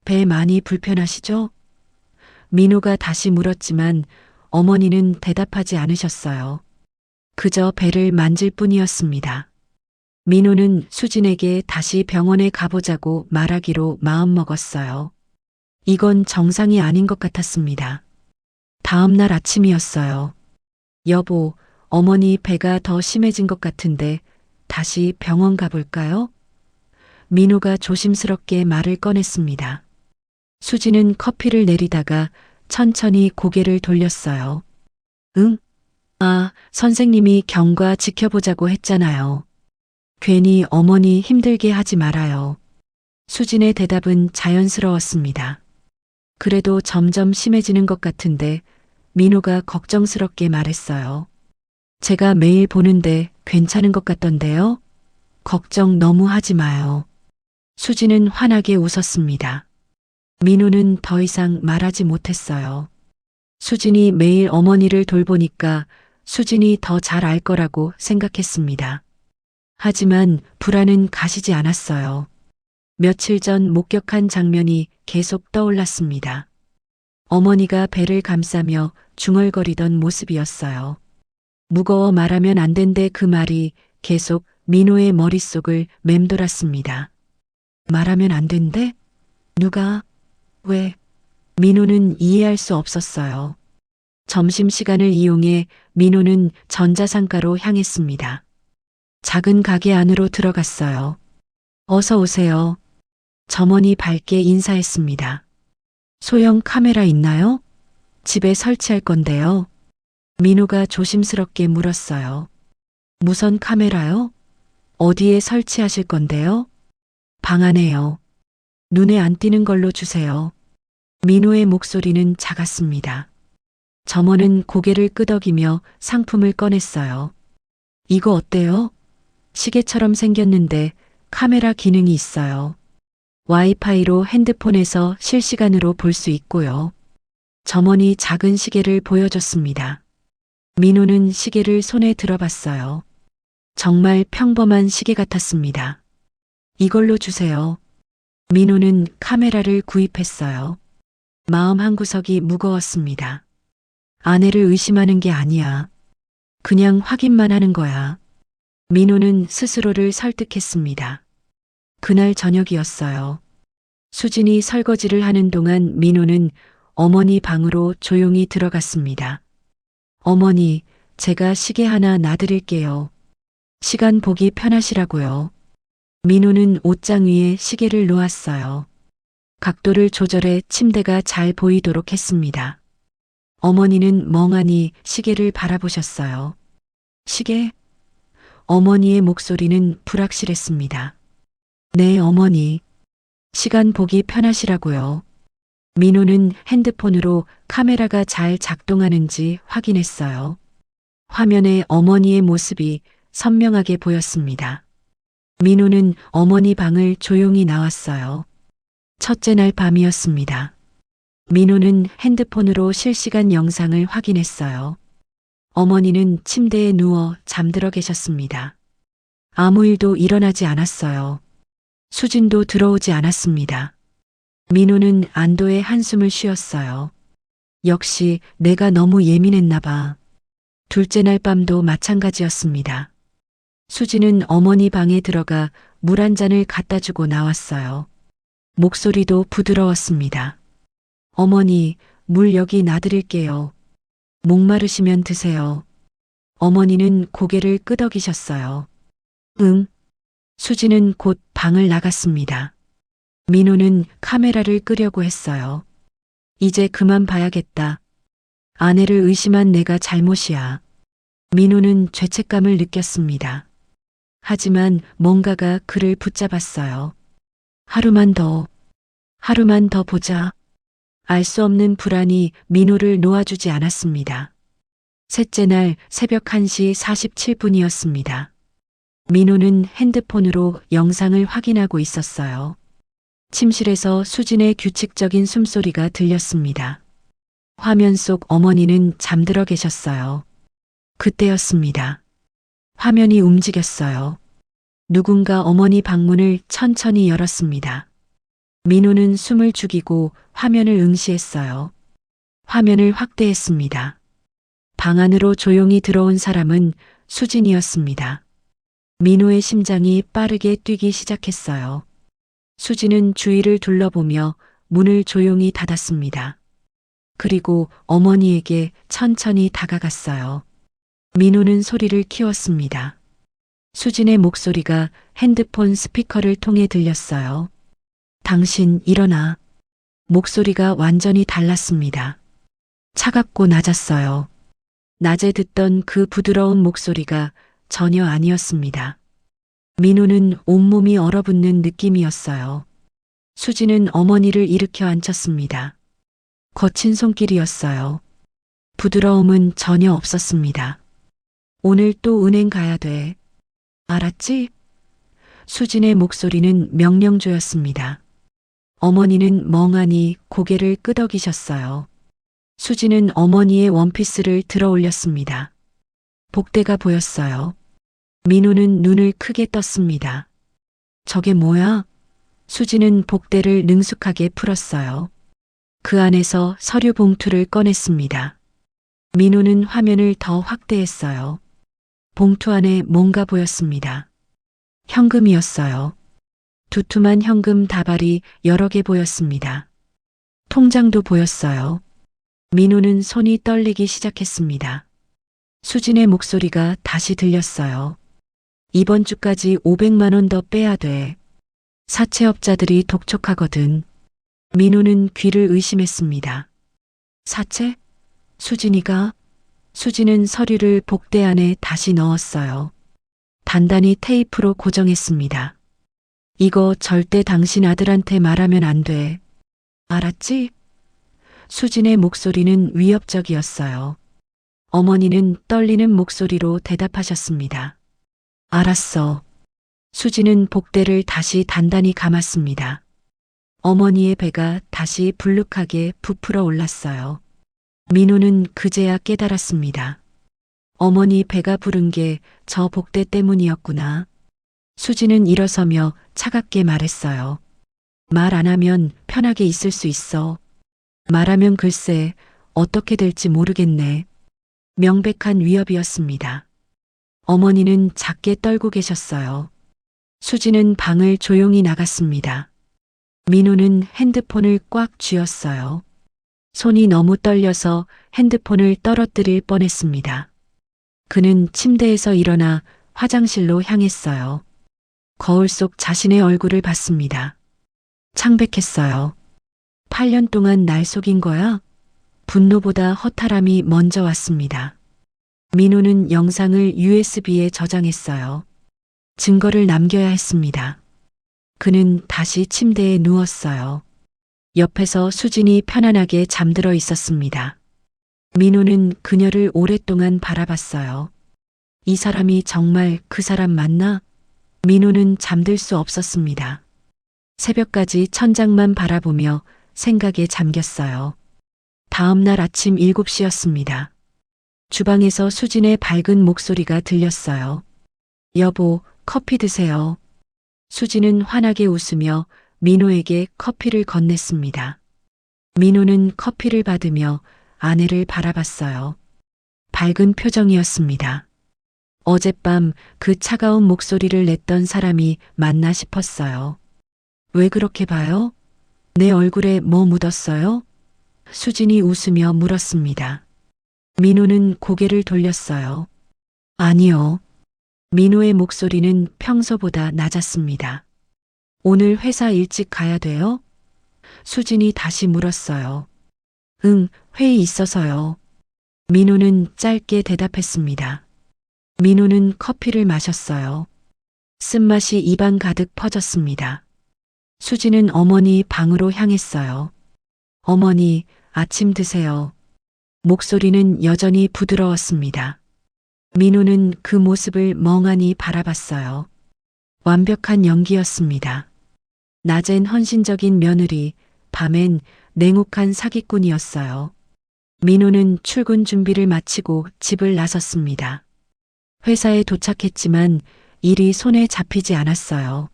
배 많이 불편하시죠? 민호가 다시 물었지만 어머니는 대답하지 않으셨어요. 그저 배를 만질 뿐이었습니다. 민호는 수진에게 다시 병원에 가보자고 말하기로 마음먹었어요. 이건 정상이 아닌 것 같았습니다. 다음 날 아침이었어요. 여보, 어머니 배가 더 심해진 것 같은데 다시 병원 가볼까요? 민호가 조심스럽게 말을 꺼냈습니다. 수지는 커피를 내리다가 천천히 고개를 돌렸어요. 응? 아, 선생님이 경과 지켜보자고 했잖아요. 괜히 어머니 힘들게 하지 말아요. 수진의 대답은 자연스러웠습니다. 그래도 점점 심해지는 것 같은데 민호가 걱정스럽게 말했어요. 제가 매일 보는데 괜찮은 것 같던데요? 걱정 너무 하지 마요. 수진은 환하게 웃었습니다. 민호는 더 이상 말하지 못했어요. 수진이 매일 어머니를 돌보니까 수진이 더 잘 알 거라고 생각했습니다. 하지만 불안은 가시지 않았어요. 며칠 전 목격한 장면이 계속 떠올랐습니다. 어머니가 배를 감싸며 중얼거리던 모습이었어요. 무거워 말하면 안 된대 그 말이 계속 민호의 머릿속을 맴돌았습니다. 말하면 안 된대? 누가? 왜? 민호는 이해할 수 없었어요. 점심시간을 이용해 민호는 전자상가로 향했습니다. 작은 가게 안으로 들어갔어요. 어서 오세요. 점원이 밝게 인사했습니다. 소형 카메라 있나요? 집에 설치할 건데요. 민호가 조심스럽게 물었어요. 무선 카메라요? 어디에 설치하실 건데요? 방 안에요. 눈에 안 띄는 걸로 주세요. 민호의 목소리는 작았습니다. 점원은 고개를 끄덕이며 상품을 꺼냈어요. 이거 어때요? 시계처럼 생겼는데 카메라 기능이 있어요. 와이파이로 핸드폰에서 실시간으로 볼 수 있고요. 점원이 작은 시계를 보여줬습니다. 민호는 시계를 손에 들어봤어요. 정말 평범한 시계 같았습니다. 이걸로 주세요. 민호는 카메라를 구입했어요. 마음 한구석이 무거웠습니다. 아내를 의심하는 게 아니야. 그냥 확인만 하는 거야. 민호는 스스로를 설득했습니다. 그날 저녁이었어요. 수진이 설거지를 하는 동안 민호는 어머니 방으로 조용히 들어갔습니다. 어머니, 제가 시계 하나 놔드릴게요. 시간 보기 편하시라고요. 민호는 옷장 위에 시계를 놓았어요. 각도를 조절해 침대가 잘 보이도록 했습니다. 어머니는 멍하니 시계를 바라보셨어요. 시계? 어머니의 목소리는 불확실했습니다. 네, 어머니. 시간 보기 편하시라고요. 민호는 핸드폰으로 카메라가 잘 작동하는지 확인했어요. 화면에 어머니의 모습이 선명하게 보였습니다. 민호는 어머니 방을 조용히 나왔어요. 첫째 날 밤이었습니다. 민호는 핸드폰으로 실시간 영상을 확인했어요. 어머니는 침대에 누워 잠들어 계셨습니다. 아무 일도 일어나지 않았어요. 수진도 들어오지 않았습니다. 민호는 안도의 한숨을 쉬었어요. 역시 내가 너무 예민했나 봐. 둘째 날 밤도 마찬가지였습니다. 수진은 어머니 방에 들어가 물 한 잔을 갖다 주고 나왔어요. 목소리도 부드러웠습니다. 어머니, 물 여기 놔드릴게요. 목마르시면 드세요. 어머니는 고개를 끄덕이셨어요. 응. 수진은 곧 방을 나갔습니다. 민호는 카메라를 끄려고 했어요. 이제 그만 봐야겠다. 아내를 의심한 내가 잘못이야. 민호는 죄책감을 느꼈습니다. 하지만 뭔가가 그를 붙잡았어요. 하루만 더 보자. 알 수 없는 불안이 민호를 놓아주지 않았습니다. 셋째 날 새벽 1시 47분이었습니다. 민호는 핸드폰으로 영상을 확인하고 있었어요. 침실에서 수진의 규칙적인 숨소리가 들렸습니다. 화면 속 어머니는 잠들어 계셨어요. 그때였습니다. 화면이 움직였어요. 누군가 어머니 방문을 천천히 열었습니다. 민호는 숨을 죽이고 화면을 응시했어요. 화면을 확대했습니다. 방 안으로 조용히 들어온 사람은 수진이었습니다. 민호의 심장이 빠르게 뛰기 시작했어요. 수진은 주위를 둘러보며 문을 조용히 닫았습니다. 그리고 어머니에게 천천히 다가갔어요. 민호는 소리를 키웠습니다. 수진의 목소리가 핸드폰 스피커를 통해 들렸어요. 당신 일어나. 목소리가 완전히 달랐습니다. 차갑고 낮았어요. 낮에 듣던 그 부드러운 목소리가 전혀 아니었습니다. 민호는 온몸이 얼어붙는 느낌이었어요. 수진은 어머니를 일으켜 앉혔습니다. 거친 손길이었어요. 부드러움은 전혀 없었습니다. 오늘 또 은행 가야 돼. 알았지? 수진의 목소리는 명령조였습니다. 어머니는 멍하니 고개를 끄덕이셨어요. 수진은 어머니의 원피스를 들어 올렸습니다. 복대가 보였어요. 민호는 눈을 크게 떴습니다. 저게 뭐야? 수진은 복대를 능숙하게 풀었어요. 그 안에서 서류 봉투를 꺼냈습니다. 민호는 화면을 더 확대했어요. 봉투 안에 뭔가 보였습니다. 현금이었어요. 두툼한 현금 다발이 여러 개 보였습니다. 통장도 보였어요. 민호는 손이 떨리기 시작했습니다. 수진의 목소리가 다시 들렸어요. 이번 주까지 500만 원 더 빼야 돼. 사채업자들이 독촉하거든. 민호는 귀를 의심했습니다. 사채? 수진은 서류를 복대 안에 다시 넣었어요. 단단히 테이프로 고정했습니다. 이거 절대 당신 아들한테 말하면 안 돼. 알았지? 수진의 목소리는 위협적이었어요. 어머니는 떨리는 목소리로 대답하셨습니다. 알았어. 수진은 복대를 다시 단단히 감았습니다. 어머니의 배가 다시 불룩하게 부풀어 올랐어요. 민호는 그제야 깨달았습니다. 어머니 배가 부른 게 저 복대 때문이었구나. 수진은 일어서며 차갑게 말했어요. 말 안 하면 편하게 있을 수 있어. 말하면 글쎄 어떻게 될지 모르겠네. 명백한 위협이었습니다. 어머니는 작게 떨고 계셨어요. 수진은 방을 조용히 나갔습니다. 민호는 핸드폰을 꽉 쥐었어요. 손이 너무 떨려서 핸드폰을 떨어뜨릴 뻔했습니다. 그는 침대에서 일어나 화장실로 향했어요. 거울 속 자신의 얼굴을 봤습니다. 창백했어요. 8년 동안 날 속인 거야? 분노보다 허탈함이 먼저 왔습니다. 민호는 영상을 USB에 저장했어요. 증거를 남겨야 했습니다. 그는 다시 침대에 누웠어요. 옆에서 수진이 편안하게 잠들어 있었습니다. 민호는 그녀를 오랫동안 바라봤어요. 이 사람이 정말 그 사람 맞나? 민호는 잠들 수 없었습니다. 새벽까지 천장만 바라보며 생각에 잠겼어요. 다음 날 아침 7시였습니다. 주방에서 수진의 밝은 목소리가 들렸어요. 여보, 커피 드세요. 수진은 환하게 웃으며 민호에게 커피를 건넸습니다. 민호는 커피를 받으며 아내를 바라봤어요. 밝은 표정이었습니다. 어젯밤 그 차가운 목소리를 냈던 사람이 맞나 싶었어요. 왜 그렇게 봐요? 내 얼굴에 뭐 묻었어요? 수진이 웃으며 물었습니다. 민호는 고개를 돌렸어요. 아니요. 민호의 목소리는 평소보다 낮았습니다. 오늘 회사 일찍 가야 돼요? 수진이 다시 물었어요. 응, 회의 있어서요. 민호는 짧게 대답했습니다. 민호는 커피를 마셨어요. 쓴맛이 입안 가득 퍼졌습니다. 수진은 어머니 방으로 향했어요. 어머니, 아침 드세요. 목소리는 여전히 부드러웠습니다. 민호는 그 모습을 멍하니 바라봤어요. 완벽한 연기였습니다. 낮엔 헌신적인 며느리, 밤엔 냉혹한 사기꾼이었어요. 민호는 출근 준비를 마치고 집을 나섰습니다. 회사에 도착했지만 일이 손에 잡히지 않았어요.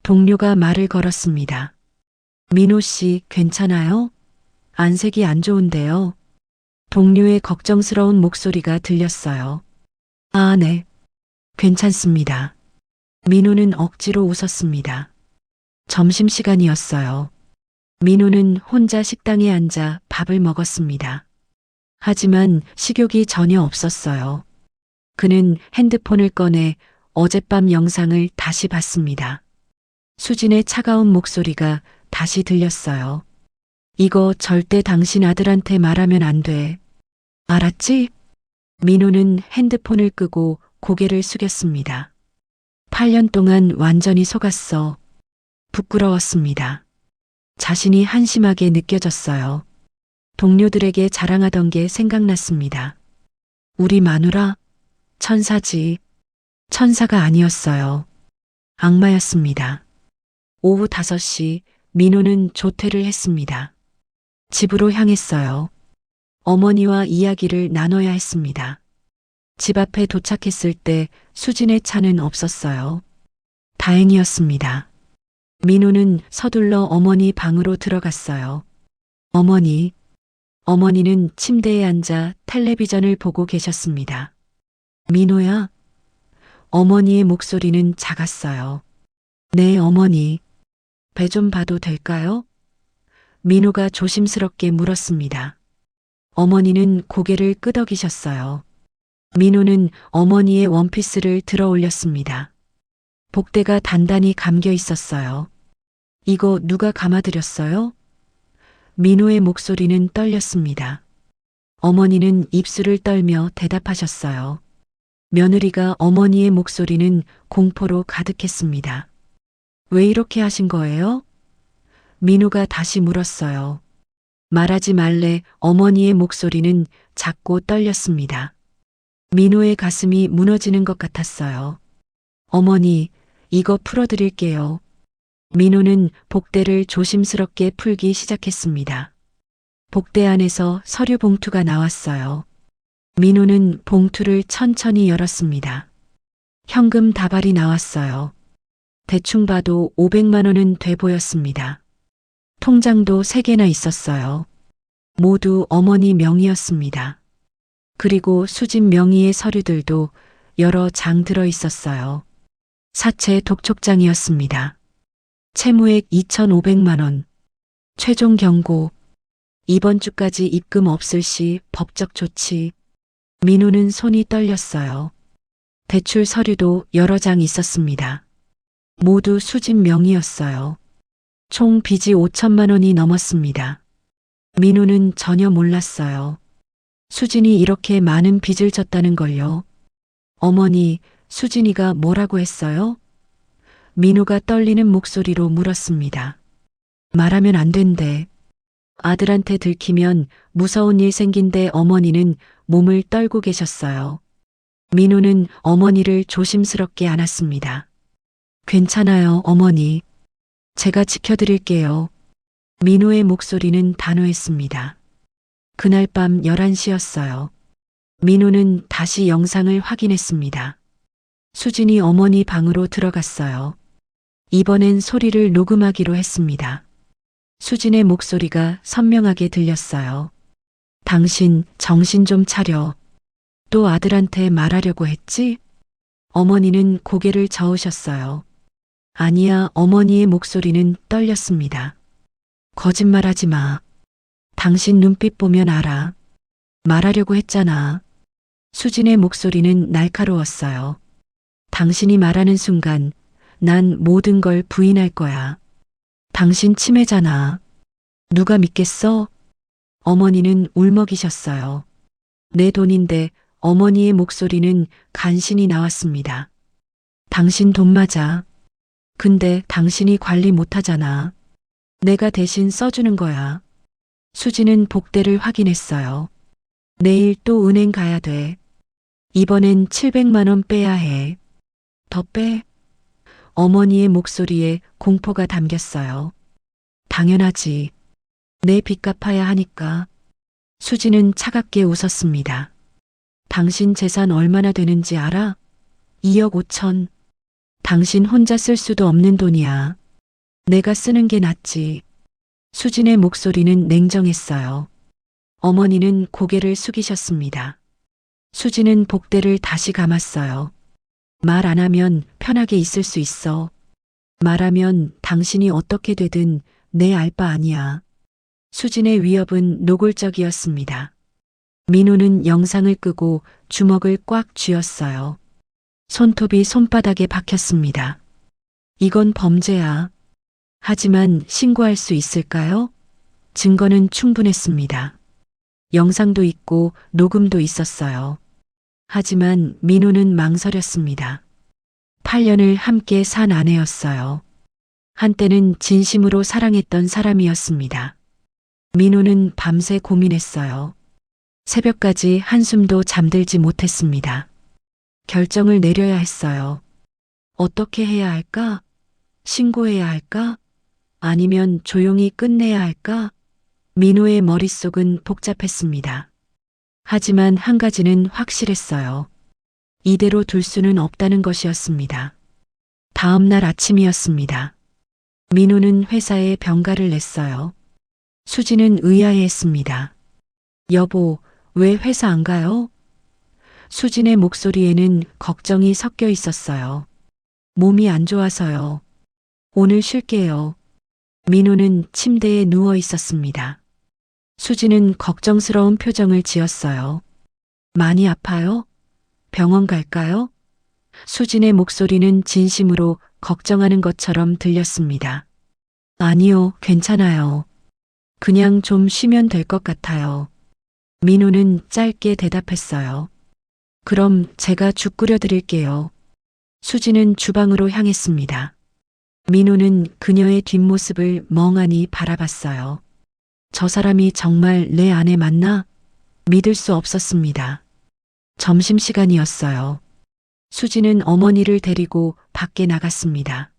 동료가 말을 걸었습니다. 민호 씨, 괜찮아요? 안색이 안 좋은데요. 동료의 걱정스러운 목소리가 들렸어요. 아, 네. 괜찮습니다. 민호는 억지로 웃었습니다. 점심시간이었어요. 민호는 혼자 식당에 앉아 밥을 먹었습니다. 하지만 식욕이 전혀 없었어요. 그는 핸드폰을 꺼내 어젯밤 영상을 다시 봤습니다. 수진의 차가운 목소리가 다시 들렸어요. 이거 절대 당신 아들한테 말하면 안 돼. 알았지? 민호는 핸드폰을 끄고 고개를 숙였습니다. 8년 동안 완전히 속았어. 부끄러웠습니다. 자신이 한심하게 느껴졌어요. 동료들에게 자랑하던 게 생각났습니다. 우리 마누라? 천사지. 천사가 아니었어요. 악마였습니다. 오후 5시 민호는 조퇴를 했습니다. 집으로 향했어요. 어머니와 이야기를 나눠야 했습니다. 집 앞에 도착했을 때 수진의 차는 없었어요. 다행이었습니다. 민호는 서둘러 어머니 방으로 들어갔어요. 어머니. 어머니는 침대에 앉아 텔레비전을 보고 계셨습니다. 민호야? 어머니의 목소리는 작았어요. 네, 어머니. 배 좀 봐도 될까요? 민호가 조심스럽게 물었습니다. 어머니는 고개를 끄덕이셨어요. 민호는 어머니의 원피스를 들어 올렸습니다. 복대가 단단히 감겨 있었어요. 이거 누가 감아드렸어요? 민호의 목소리는 떨렸습니다. 어머니는 입술을 떨며 대답하셨어요. 며느리가 어머니의 목소리는 공포로 가득했습니다. 왜 이렇게 하신 거예요? 민호가 다시 물었어요. 말하지 말래. 어머니의 목소리는 작고 떨렸습니다. 민호의 가슴이 무너지는 것 같았어요. 어머니, 이거 풀어드릴게요. 민호는 복대를 조심스럽게 풀기 시작했습니다. 복대 안에서 서류 봉투가 나왔어요. 민호는 봉투를 천천히 열었습니다. 현금 다발이 나왔어요. 대충 봐도 500만 원은 돼 보였습니다. 통장도 3개나 있었어요. 모두 어머니 명의였습니다. 그리고 수진 명의의 서류들도 여러 장 들어 있었어요. 사채 독촉장이었습니다. 채무액 2,500만 원. 최종 경고. 이번 주까지 입금 없을 시 법적 조치. 민호는 손이 떨렸어요. 대출 서류도 여러 장 있었습니다. 모두 수진 명의였어요. 총 빚이 5천만 원이 넘었습니다. 민호는 전혀 몰랐어요. 수진이 이렇게 많은 빚을 졌다는 걸요. 어머니, 수진이가 뭐라고 했어요? 민호가 떨리는 목소리로 물었습니다. 말하면 안 된대. 아들한테 들키면 무서운 일 생긴데 어머니는 몸을 떨고 계셨어요. 민호는 어머니를 조심스럽게 안았습니다. 괜찮아요, 어머니. 제가 지켜드릴게요. 민호의 목소리는 단호했습니다. 그날 밤 11시였어요. 민호는 다시 영상을 확인했습니다. 수진이 어머니 방으로 들어갔어요. 이번엔 소리를 녹음하기로 했습니다. 수진의 목소리가 선명하게 들렸어요. 당신 정신 좀 차려. 또 아들한테 말하려고 했지? 어머니는 고개를 저으셨어요. 아니야, 어머니의 목소리는 떨렸습니다. 거짓말하지 마. 당신 눈빛 보면 알아. 말하려고 했잖아. 수진의 목소리는 날카로웠어요. 당신이 말하는 순간 난 모든 걸 부인할 거야. 당신 치매잖아. 누가 믿겠어? 어머니는 울먹이셨어요. 내 돈인데 어머니의 목소리는 간신히 나왔습니다. 당신 돈 맞아. 근데 당신이 관리 못하잖아. 내가 대신 써주는 거야. 수지는 복대를 확인했어요. 내일 또 은행 가야 돼. 이번엔 700만 원 빼야 해. 더 빼? 어머니의 목소리에 공포가 담겼어요. 당연하지. 내 빚 갚아야 하니까. 수지는 차갑게 웃었습니다. 당신 재산 얼마나 되는지 알아? 2억 5천. 당신 혼자 쓸 수도 없는 돈이야. 내가 쓰는 게 낫지. 수진의 목소리는 냉정했어요. 어머니는 고개를 숙이셨습니다. 수진은 복대를 다시 감았어요. 말 안 하면 편하게 있을 수 있어. 말하면 당신이 어떻게 되든 내 알 바 아니야. 수진의 위협은 노골적이었습니다. 민호는 영상을 끄고 주먹을 꽉 쥐었어요. 손톱이 손바닥에 박혔습니다. 이건 범죄야. 하지만 신고할 수 있을까요? 증거는 충분했습니다. 영상도 있고 녹음도 있었어요. 하지만 민호는 망설였습니다. 8년을 함께 산 아내였어요. 한때는 진심으로 사랑했던 사람이었습니다. 민호는 밤새 고민했어요. 새벽까지 한숨도 잠들지 못했습니다. 결정을 내려야 했어요. 어떻게 해야 할까? 신고해야 할까? 아니면 조용히 끝내야 할까? 민호의 머릿속은 복잡했습니다. 하지만 한 가지는 확실했어요. 이대로 둘 수는 없다는 것이었습니다. 다음 날 아침이었습니다. 민호는 회사에 병가를 냈어요. 수지는 의아해했습니다. 여보, 왜 회사 안 가요? 수진의 목소리에는 걱정이 섞여 있었어요. 몸이 안 좋아서요. 오늘 쉴게요. 민호는 침대에 누워 있었습니다. 수진은 걱정스러운 표정을 지었어요. 많이 아파요? 병원 갈까요? 수진의 목소리는 진심으로 걱정하는 것처럼 들렸습니다. 아니요, 괜찮아요. 그냥 좀 쉬면 될 것 같아요. 민호는 짧게 대답했어요. 그럼 제가 죽 끓여 드릴게요. 수진은 주방으로 향했습니다. 민호는 그녀의 뒷모습을 멍하니 바라봤어요. 저 사람이 정말 내 아내 맞나? 믿을 수 없었습니다. 점심시간이었어요. 수진은 어머니를 데리고 밖에 나갔습니다.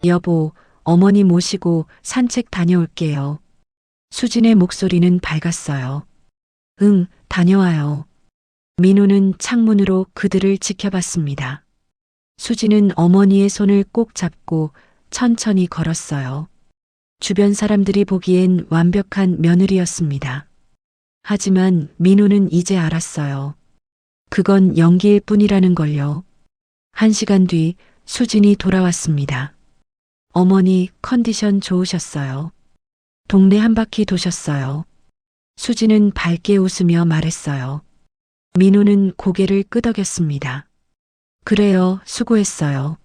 여보, 어머니 모시고 산책 다녀올게요. 수진의 목소리는 밝았어요. 응, 다녀와요. 민호는 창문으로 그들을 지켜봤습니다. 수진은 어머니의 손을 꼭 잡고 천천히 걸었어요. 주변 사람들이 보기엔 완벽한 며느리였습니다. 하지만 민호는 이제 알았어요. 그건 연기일 뿐이라는 걸요. 1시간 뒤 수진이 돌아왔습니다. 어머니 컨디션 좋으셨어요. 동네 한 바퀴 도셨어요. 수진은 밝게 웃으며 말했어요. 민호는 고개를 끄덕였습니다. 그래요, 수고했어요.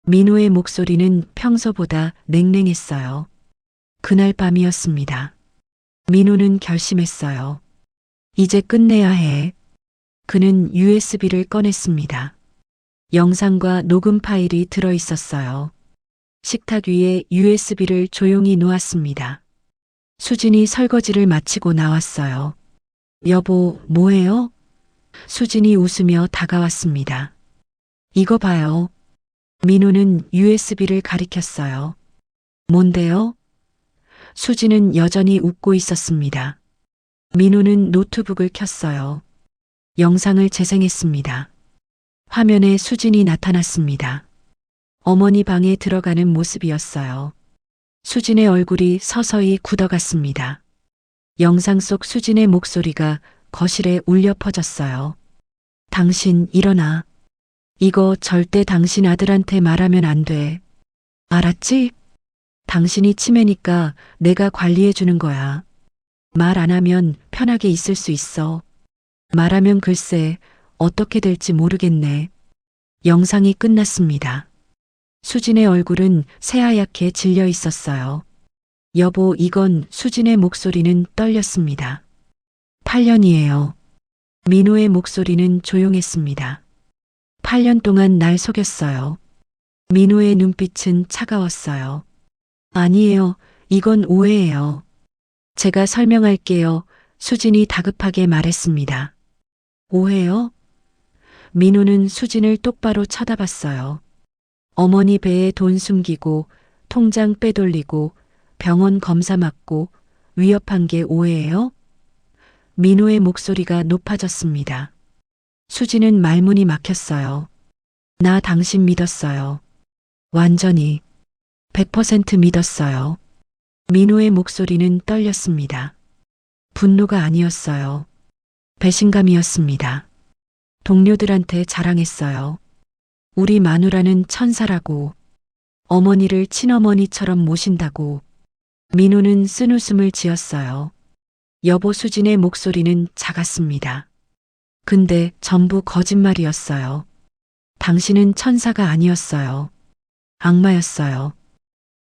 민호의 목소리는 평소보다 냉랭했어요. 그날 밤이었습니다. 민호는 결심했어요. 이제 끝내야 해. 그는 USB를 꺼냈습니다. 영상과 녹음 파일이 들어 있었어요. 식탁 위에 USB를 조용히 놓았습니다. 수진이 설거지를 마치고 나왔어요. 여보, 뭐해요? 수진이 웃으며 다가왔습니다. 이거 봐요. 민호는 USB를 가리켰어요. 뭔데요? 수진은 여전히 웃고 있었습니다. 민호는 노트북을 켰어요. 영상을 재생했습니다. 화면에 수진이 나타났습니다. 어머니 방에 들어가는 모습이었어요. 수진의 얼굴이 서서히 굳어갔습니다. 영상 속 수진의 목소리가 거실에 울려 퍼졌어요. 당신 일어나. 이거 절대 당신 아들한테 말하면 안 돼. 알았지? 당신이 치매니까 내가 관리해 주는 거야. 말 안 하면 편하게 있을 수 있어. 말하면 글쎄 어떻게 될지 모르겠네. 영상이 끝났습니다. 수진의 얼굴은 새하얗게 질려 있었어요. 여보, 이건 수진의 목소리는 떨렸습니다. 8년이에요. 민호의 목소리는 조용했습니다. 8년 동안 날 속였어요. 민호의 눈빛은 차가웠어요. 아니에요. 이건 오해예요. 제가 설명할게요. 수진이 다급하게 말했습니다. 오해요? 민호는 수진을 똑바로 쳐다봤어요. 어머니 배에 돈 숨기고 통장 빼돌리고 병원 검사 맞고 위협한 게 오해예요? 민호의 목소리가 높아졌습니다. 수진은 말문이 막혔어요. 나 당신 믿었어요. 완전히 100% 믿었어요. 민호의 목소리는 떨렸습니다. 분노가 아니었어요. 배신감이었습니다. 동료들한테 자랑했어요. 우리 마누라는 천사라고, 어머니를 친어머니처럼 모신다고. 민호는 쓴웃음을 지었어요. 여보, 수진의 목소리는 작았습니다. 근데 전부 거짓말이었어요. 당신은 천사가 아니었어요. 악마였어요.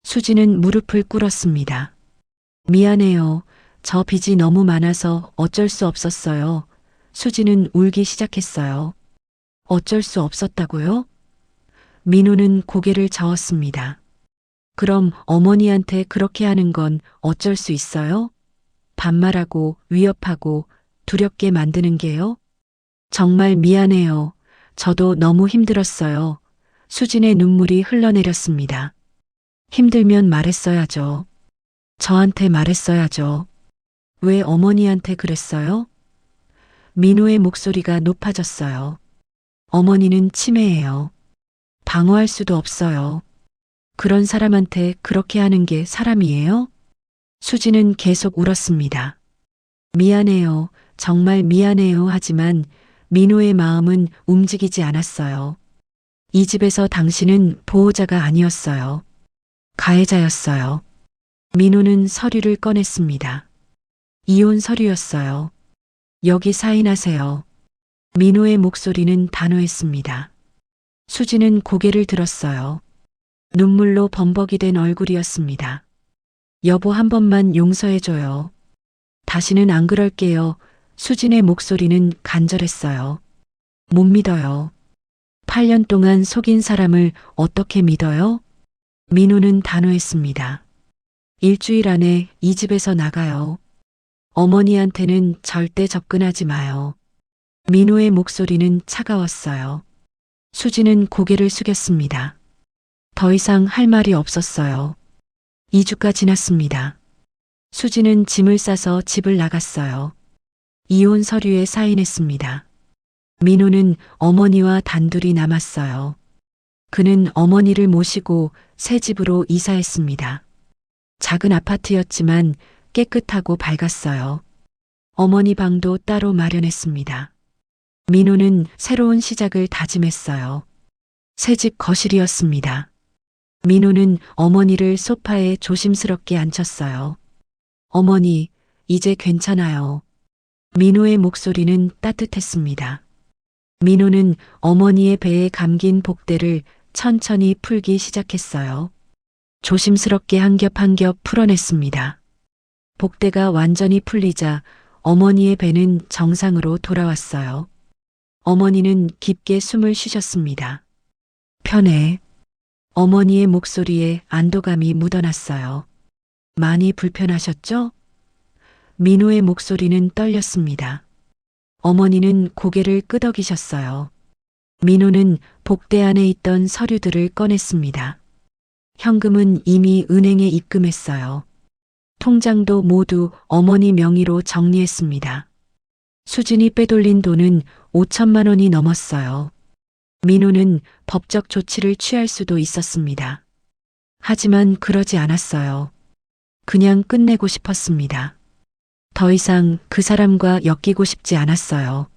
수진은 무릎을 꿇었습니다. 미안해요. 저 빚이 너무 많아서 어쩔 수 없었어요. 수진은 울기 시작했어요. 어쩔 수 없었다고요? 민호는 고개를 저었습니다. 그럼 어머니한테 그렇게 하는 건 어쩔 수 있어요? 반말하고 위협하고 두렵게 만드는 게요? 정말 미안해요. 저도 너무 힘들었어요. 수진의 눈물이 흘러내렸습니다. 힘들면 말했어야죠. 저한테 말했어야죠. 왜 어머니한테 그랬어요? 민호의 목소리가 높아졌어요. 어머니는 치매예요. 방어할 수도 없어요. 그런 사람한테 그렇게 하는 게 사람이에요? 수진은 계속 울었습니다. 미안해요. 정말 미안해요. 하지만 민호의 마음은 움직이지 않았어요. 이 집에서 당신은 보호자가 아니었어요. 가해자였어요. 민호는 서류를 꺼냈습니다. 이혼 서류였어요. 여기 사인하세요. 민호의 목소리는 단호했습니다. 수진은 고개를 들었어요. 눈물로 범벅이 된 얼굴이었습니다. 여보, 한 번만 용서해줘요. 다시는 안 그럴게요. 수진의 목소리는 간절했어요. 못 믿어요. 8년 동안 속인 사람을 어떻게 믿어요? 민호는 단호했습니다. 일주일 안에 이 집에서 나가요. 어머니한테는 절대 접근하지 마요. 민호의 목소리는 차가웠어요. 수진은 고개를 숙였습니다. 더 이상 할 말이 없었어요. 2주가 지났습니다. 수진은 짐을 싸서 집을 나갔어요. 이혼 서류에 사인했습니다. 민호는 어머니와 단둘이 남았어요. 그는 어머니를 모시고 새 집으로 이사했습니다. 작은 아파트였지만 깨끗하고 밝았어요. 어머니 방도 따로 마련했습니다. 민호는 새로운 시작을 다짐했어요. 새 집 거실이었습니다. 민호는 어머니를 소파에 조심스럽게 앉혔어요. 어머니, 이제 괜찮아요. 민호의 목소리는 따뜻했습니다. 민호는 어머니의 배에 감긴 복대를 천천히 풀기 시작했어요. 조심스럽게 한 겹 한 겹 풀어냈습니다. 복대가 완전히 풀리자 어머니의 배는 정상으로 돌아왔어요. 어머니는 깊게 숨을 쉬셨습니다. 편해. 어머니의 목소리에 안도감이 묻어났어요. 많이 불편하셨죠? 민호의 목소리는 떨렸습니다. 어머니는 고개를 끄덕이셨어요. 민호는 복대 안에 있던 서류들을 꺼냈습니다. 현금은 이미 은행에 입금했어요. 통장도 모두 어머니 명의로 정리했습니다. 수진이 빼돌린 돈은 5천만 원이 넘었어요. 민호는 법적 조치를 취할 수도 있었습니다. 하지만 그러지 않았어요. 그냥 끝내고 싶었습니다. 더 이상 그 사람과 엮이고 싶지 않았어요.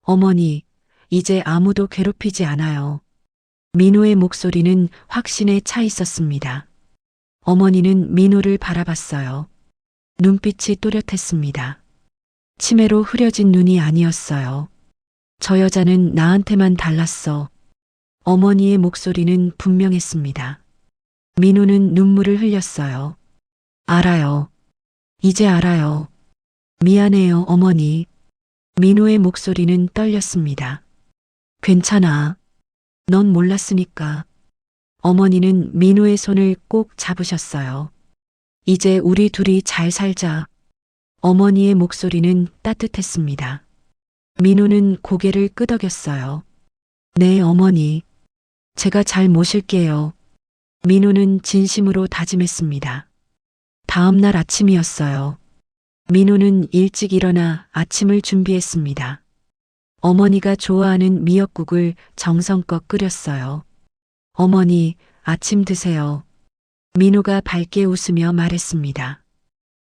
어머니, 이제 아무도 괴롭히지 않아요. 민호의 목소리는 확신에 차 있었습니다. 어머니는 민호를 바라봤어요. 눈빛이 또렷했습니다. 치매로 흐려진 눈이 아니었어요. 저 여자는 나한테만 달랐어. 어머니의 목소리는 분명했습니다. 민호는 눈물을 흘렸어요. 알아요. 이제 알아요. 미안해요, 어머니. 민호의 목소리는 떨렸습니다. 괜찮아. 넌 몰랐으니까. 어머니는 민호의 손을 꼭 잡으셨어요. 이제 우리 둘이 잘 살자. 어머니의 목소리는 따뜻했습니다. 민호는 고개를 끄덕였어요. 네, 어머니. 제가 잘 모실게요. 민호는 진심으로 다짐했습니다. 다음 날 아침이었어요. 민호는 일찍 일어나 아침을 준비했습니다. 어머니가 좋아하는 미역국을 정성껏 끓였어요. 어머니, 아침 드세요. 민호가 밝게 웃으며 말했습니다.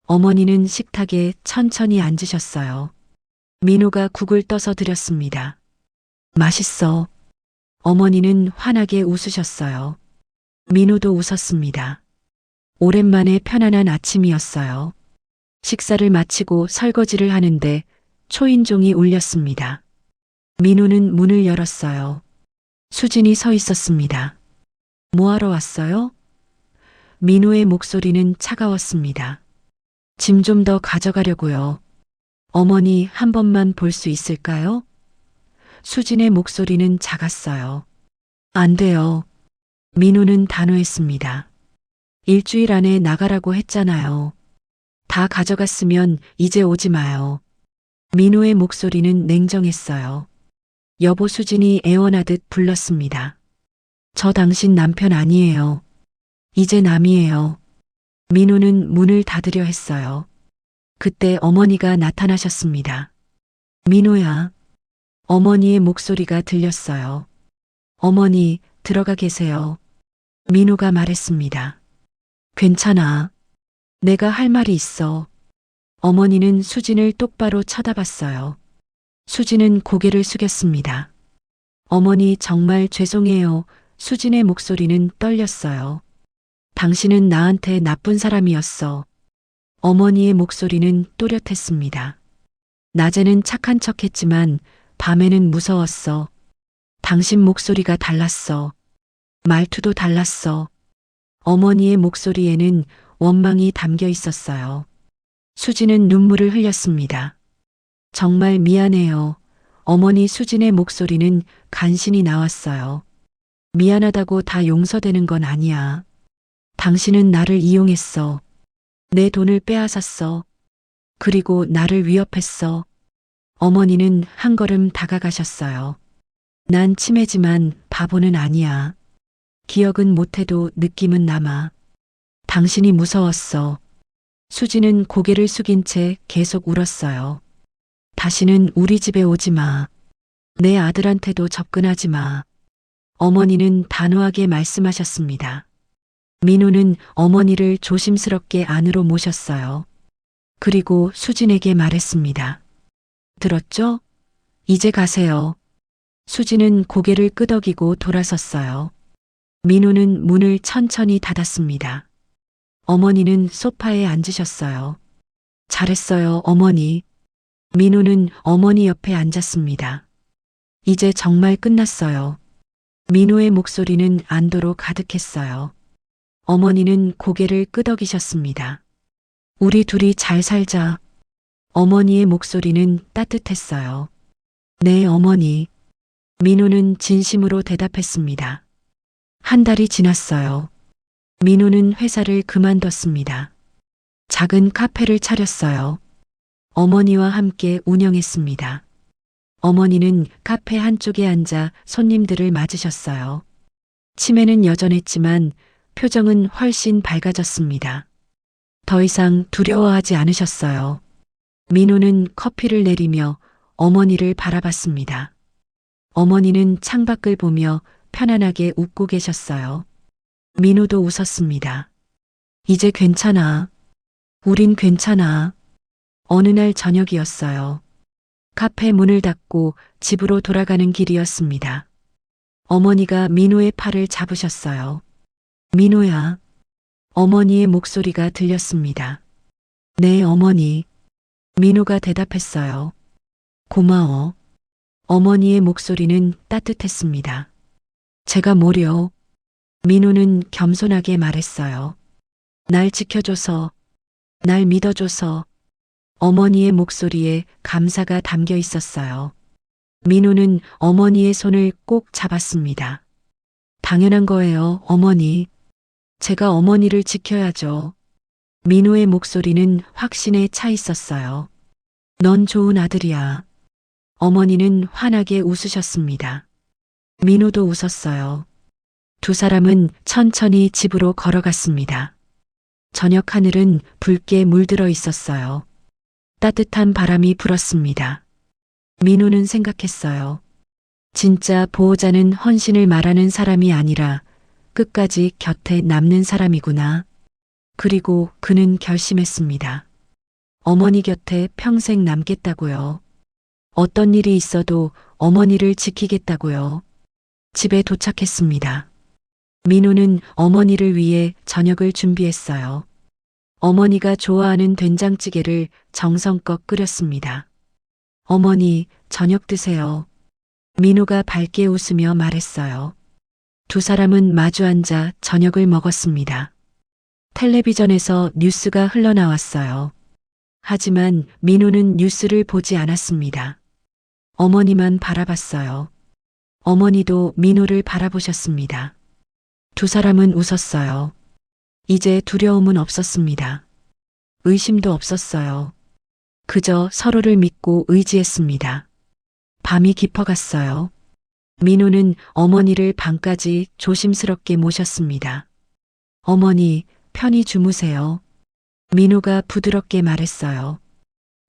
어머니는 식탁에 천천히 앉으셨어요. 민호가 국을 떠서 드렸습니다. 맛있어. 어머니는 환하게 웃으셨어요. 민호도 웃었습니다. 오랜만에 편안한 아침이었어요. 식사를 마치고 설거지를 하는데 초인종이 울렸습니다. 민호는 문을 열었어요. 수진이 서 있었습니다. 뭐하러 왔어요? 민호의 목소리는 차가웠습니다. 짐 좀 더 가져가려고요. 어머니 한 번만 볼 수 있을까요? 수진의 목소리는 작았어요. 안 돼요. 민호는 단호했습니다. 일주일 안에 나가라고 했잖아요. 다 가져갔으면 이제 오지 마요. 민호의 목소리는 냉정했어요. 여보 수진이 애원하듯 불렀습니다. 저 당신 남편 아니에요. 이제 남이에요. 민호는 문을 닫으려 했어요. 그때 어머니가 나타나셨습니다. 민호야. 어머니의 목소리가 들렸어요. 어머니, 들어가 계세요. 민호가 말했습니다. 괜찮아. 내가 할 말이 있어. 어머니는 수진을 똑바로 쳐다봤어요. 수진은 고개를 숙였습니다. 어머니 정말 죄송해요. 수진의 목소리는 떨렸어요. 당신은 나한테 나쁜 사람이었어. 어머니의 목소리는 또렷했습니다. 낮에는 착한 척했지만 밤에는 무서웠어. 당신 목소리가 달랐어. 말투도 달랐어. 어머니의 목소리에는 원망이 담겨 있었어요. 수진은 눈물을 흘렸습니다. 정말 미안해요. 어머니 수진의 목소리는 간신히 나왔어요. 미안하다고 다 용서되는 건 아니야. 당신은 나를 이용했어. 내 돈을 빼앗았어. 그리고 나를 위협했어. 어머니는 한 걸음 다가가셨어요. 난 치매지만 바보는 아니야. 기억은 못해도 느낌은 남아. 당신이 무서웠어. 수지는 고개를 숙인 채 계속 울었어요. 다시는 우리 집에 오지 마. 내 아들한테도 접근하지 마. 어머니는 단호하게 말씀하셨습니다. 민호는 어머니를 조심스럽게 안으로 모셨어요. 그리고 수진에게 말했습니다. 들었죠? 이제 가세요. 수진은 고개를 끄덕이고 돌아섰어요. 민호는 문을 천천히 닫았습니다. 어머니는 소파에 앉으셨어요. 잘했어요, 어머니. 민호는 어머니 옆에 앉았습니다. 이제 정말 끝났어요. 민호의 목소리는 안도로 가득했어요. 어머니는 고개를 끄덕이셨습니다. 우리 둘이 잘 살자. 어머니의 목소리는 따뜻했어요. 네, 어머니. 민호는 진심으로 대답했습니다. 한 달이 지났어요. 민호는 회사를 그만뒀습니다. 작은 카페를 차렸어요. 어머니와 함께 운영했습니다. 어머니는 카페 한쪽에 앉아 손님들을 맞으셨어요. 치매는 여전했지만 표정은 훨씬 밝아졌습니다. 더 이상 두려워하지 않으셨어요. 민호는 커피를 내리며 어머니를 바라봤습니다. 어머니는 창밖을 보며 편안하게 웃고 계셨어요. 민호도 웃었습니다. 이제 괜찮아. 우린 괜찮아. 어느 날 저녁이었어요. 카페 문을 닫고 집으로 돌아가는 길이었습니다. 어머니가 민호의 팔을 잡으셨어요. 민호야. 어머니의 목소리가 들렸습니다. 네, 어머니. 민호가 대답했어요. 고마워. 어머니의 목소리는 따뜻했습니다. 제가 뭐려? 민호는 겸손하게 말했어요. 날 지켜줘서, 날 믿어줘서. 어머니의 목소리에 감사가 담겨 있었어요. 민호는 어머니의 손을 꼭 잡았습니다. 당연한 거예요, 어머니. 제가 어머니를 지켜야죠. 민호의 목소리는 확신에 차 있었어요. 넌 좋은 아들이야. 어머니는 환하게 웃으셨습니다. 민호도 웃었어요. 두 사람은 천천히 집으로 걸어갔습니다. 저녁 하늘은 붉게 물들어 있었어요. 따뜻한 바람이 불었습니다. 민호는 생각했어요. 진짜 보호자는 헌신을 말하는 사람이 아니라 끝까지 곁에 남는 사람이구나. 그리고 그는 결심했습니다. 어머니 곁에 평생 남겠다고요. 어떤 일이 있어도 어머니를 지키겠다고요. 집에 도착했습니다. 민호는 어머니를 위해 저녁을 준비했어요. 어머니가 좋아하는 된장찌개를 정성껏 끓였습니다. 어머니, 저녁 드세요. 민호가 밝게 웃으며 말했어요. 두 사람은 마주 앉아 저녁을 먹었습니다. 텔레비전에서 뉴스가 흘러나왔어요. 하지만 민호는 뉴스를 보지 않았습니다. 어머니만 바라봤어요. 어머니도 민호를 바라보셨습니다. 두 사람은 웃었어요. 이제 두려움은 없었습니다. 의심도 없었어요. 그저 서로를 믿고 의지했습니다. 밤이 깊어갔어요. 민호는 어머니를 방까지 조심스럽게 모셨습니다. 어머니, 편히 주무세요. 민호가 부드럽게 말했어요.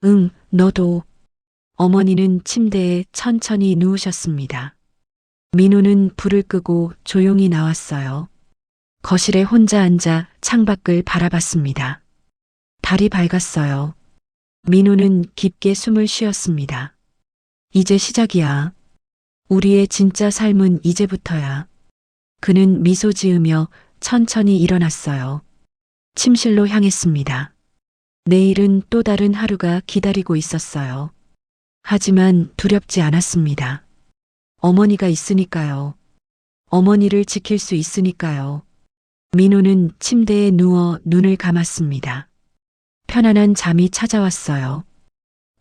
응, 너도. 어머니는 침대에 천천히 누우셨습니다. 민호는 불을 끄고 조용히 나왔어요. 거실에 혼자 앉아 창밖을 바라봤습니다. 달이 밝았어요. 민호는 깊게 숨을 쉬었습니다. 이제 시작이야. 우리의 진짜 삶은 이제부터야. 그는 미소 지으며 천천히 일어났어요. 침실로 향했습니다. 내일은 또 다른 하루가 기다리고 있었어요. 하지만 두렵지 않았습니다. 어머니가 있으니까요. 어머니를 지킬 수 있으니까요. 민호는 침대에 누워 눈을 감았습니다. 편안한 잠이 찾아왔어요.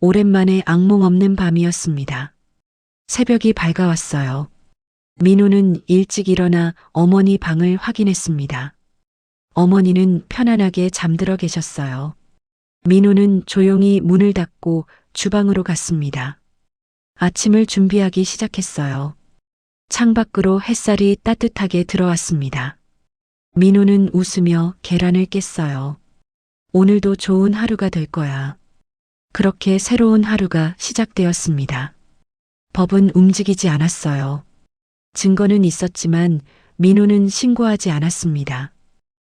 오랜만에 악몽 없는 밤이었습니다. 새벽이 밝아왔어요. 민호는 일찍 일어나 어머니 방을 확인했습니다. 어머니는 편안하게 잠들어 계셨어요. 민호는 조용히 문을 닫고 주방으로 갔습니다. 아침을 준비하기 시작했어요. 창밖으로 햇살이 따뜻하게 들어왔습니다. 민호는 웃으며 계란을 깼어요. 오늘도 좋은 하루가 될 거야. 그렇게 새로운 하루가 시작되었습니다. 법은 움직이지 않았어요. 증거는 있었지만 민호는 신고하지 않았습니다.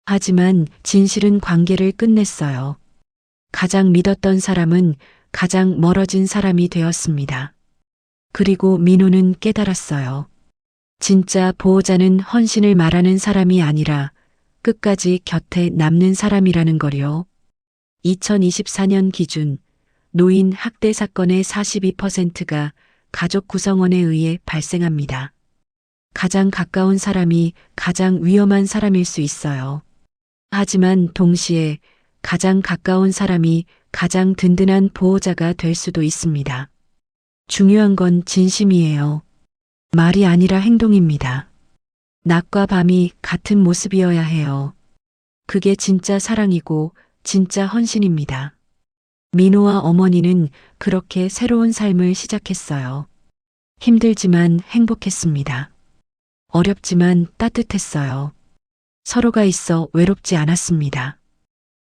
하지만 진실은 관계를 끝냈어요. 가장 믿었던 사람은 가장 멀어진 사람이 되었습니다. 그리고 민호는 깨달았어요. 진짜 보호자는 헌신을 말하는 사람이 아니라 끝까지 곁에 남는 사람이라는 거요. 2024년 기준 노인 학대 사건의 42%가 가족 구성원에 의해 발생합니다. 가장 가까운 사람이 가장 위험한 사람일 수 있어요. 하지만 동시에 가장 가까운 사람이 가장 든든한 보호자가 될 수도 있습니다. 중요한 건 진심이에요. 말이 아니라 행동입니다. 낮과 밤이 같은 모습이어야 해요. 그게 진짜 사랑이고 진짜 헌신입니다. 민호와 어머니는 그렇게 새로운 삶을 시작했어요. 힘들지만 행복했습니다. 어렵지만 따뜻했어요. 서로가 있어 외롭지 않았습니다.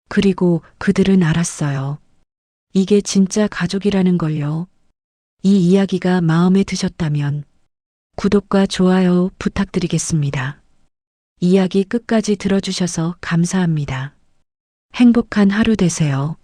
그리고 그들은 알았어요. 이게 진짜 가족이라는 걸요. 이 이야기가 마음에 드셨다면 구독과 좋아요 부탁드리겠습니다. 이야기 끝까지 들어주셔서 감사합니다. 행복한 하루 되세요.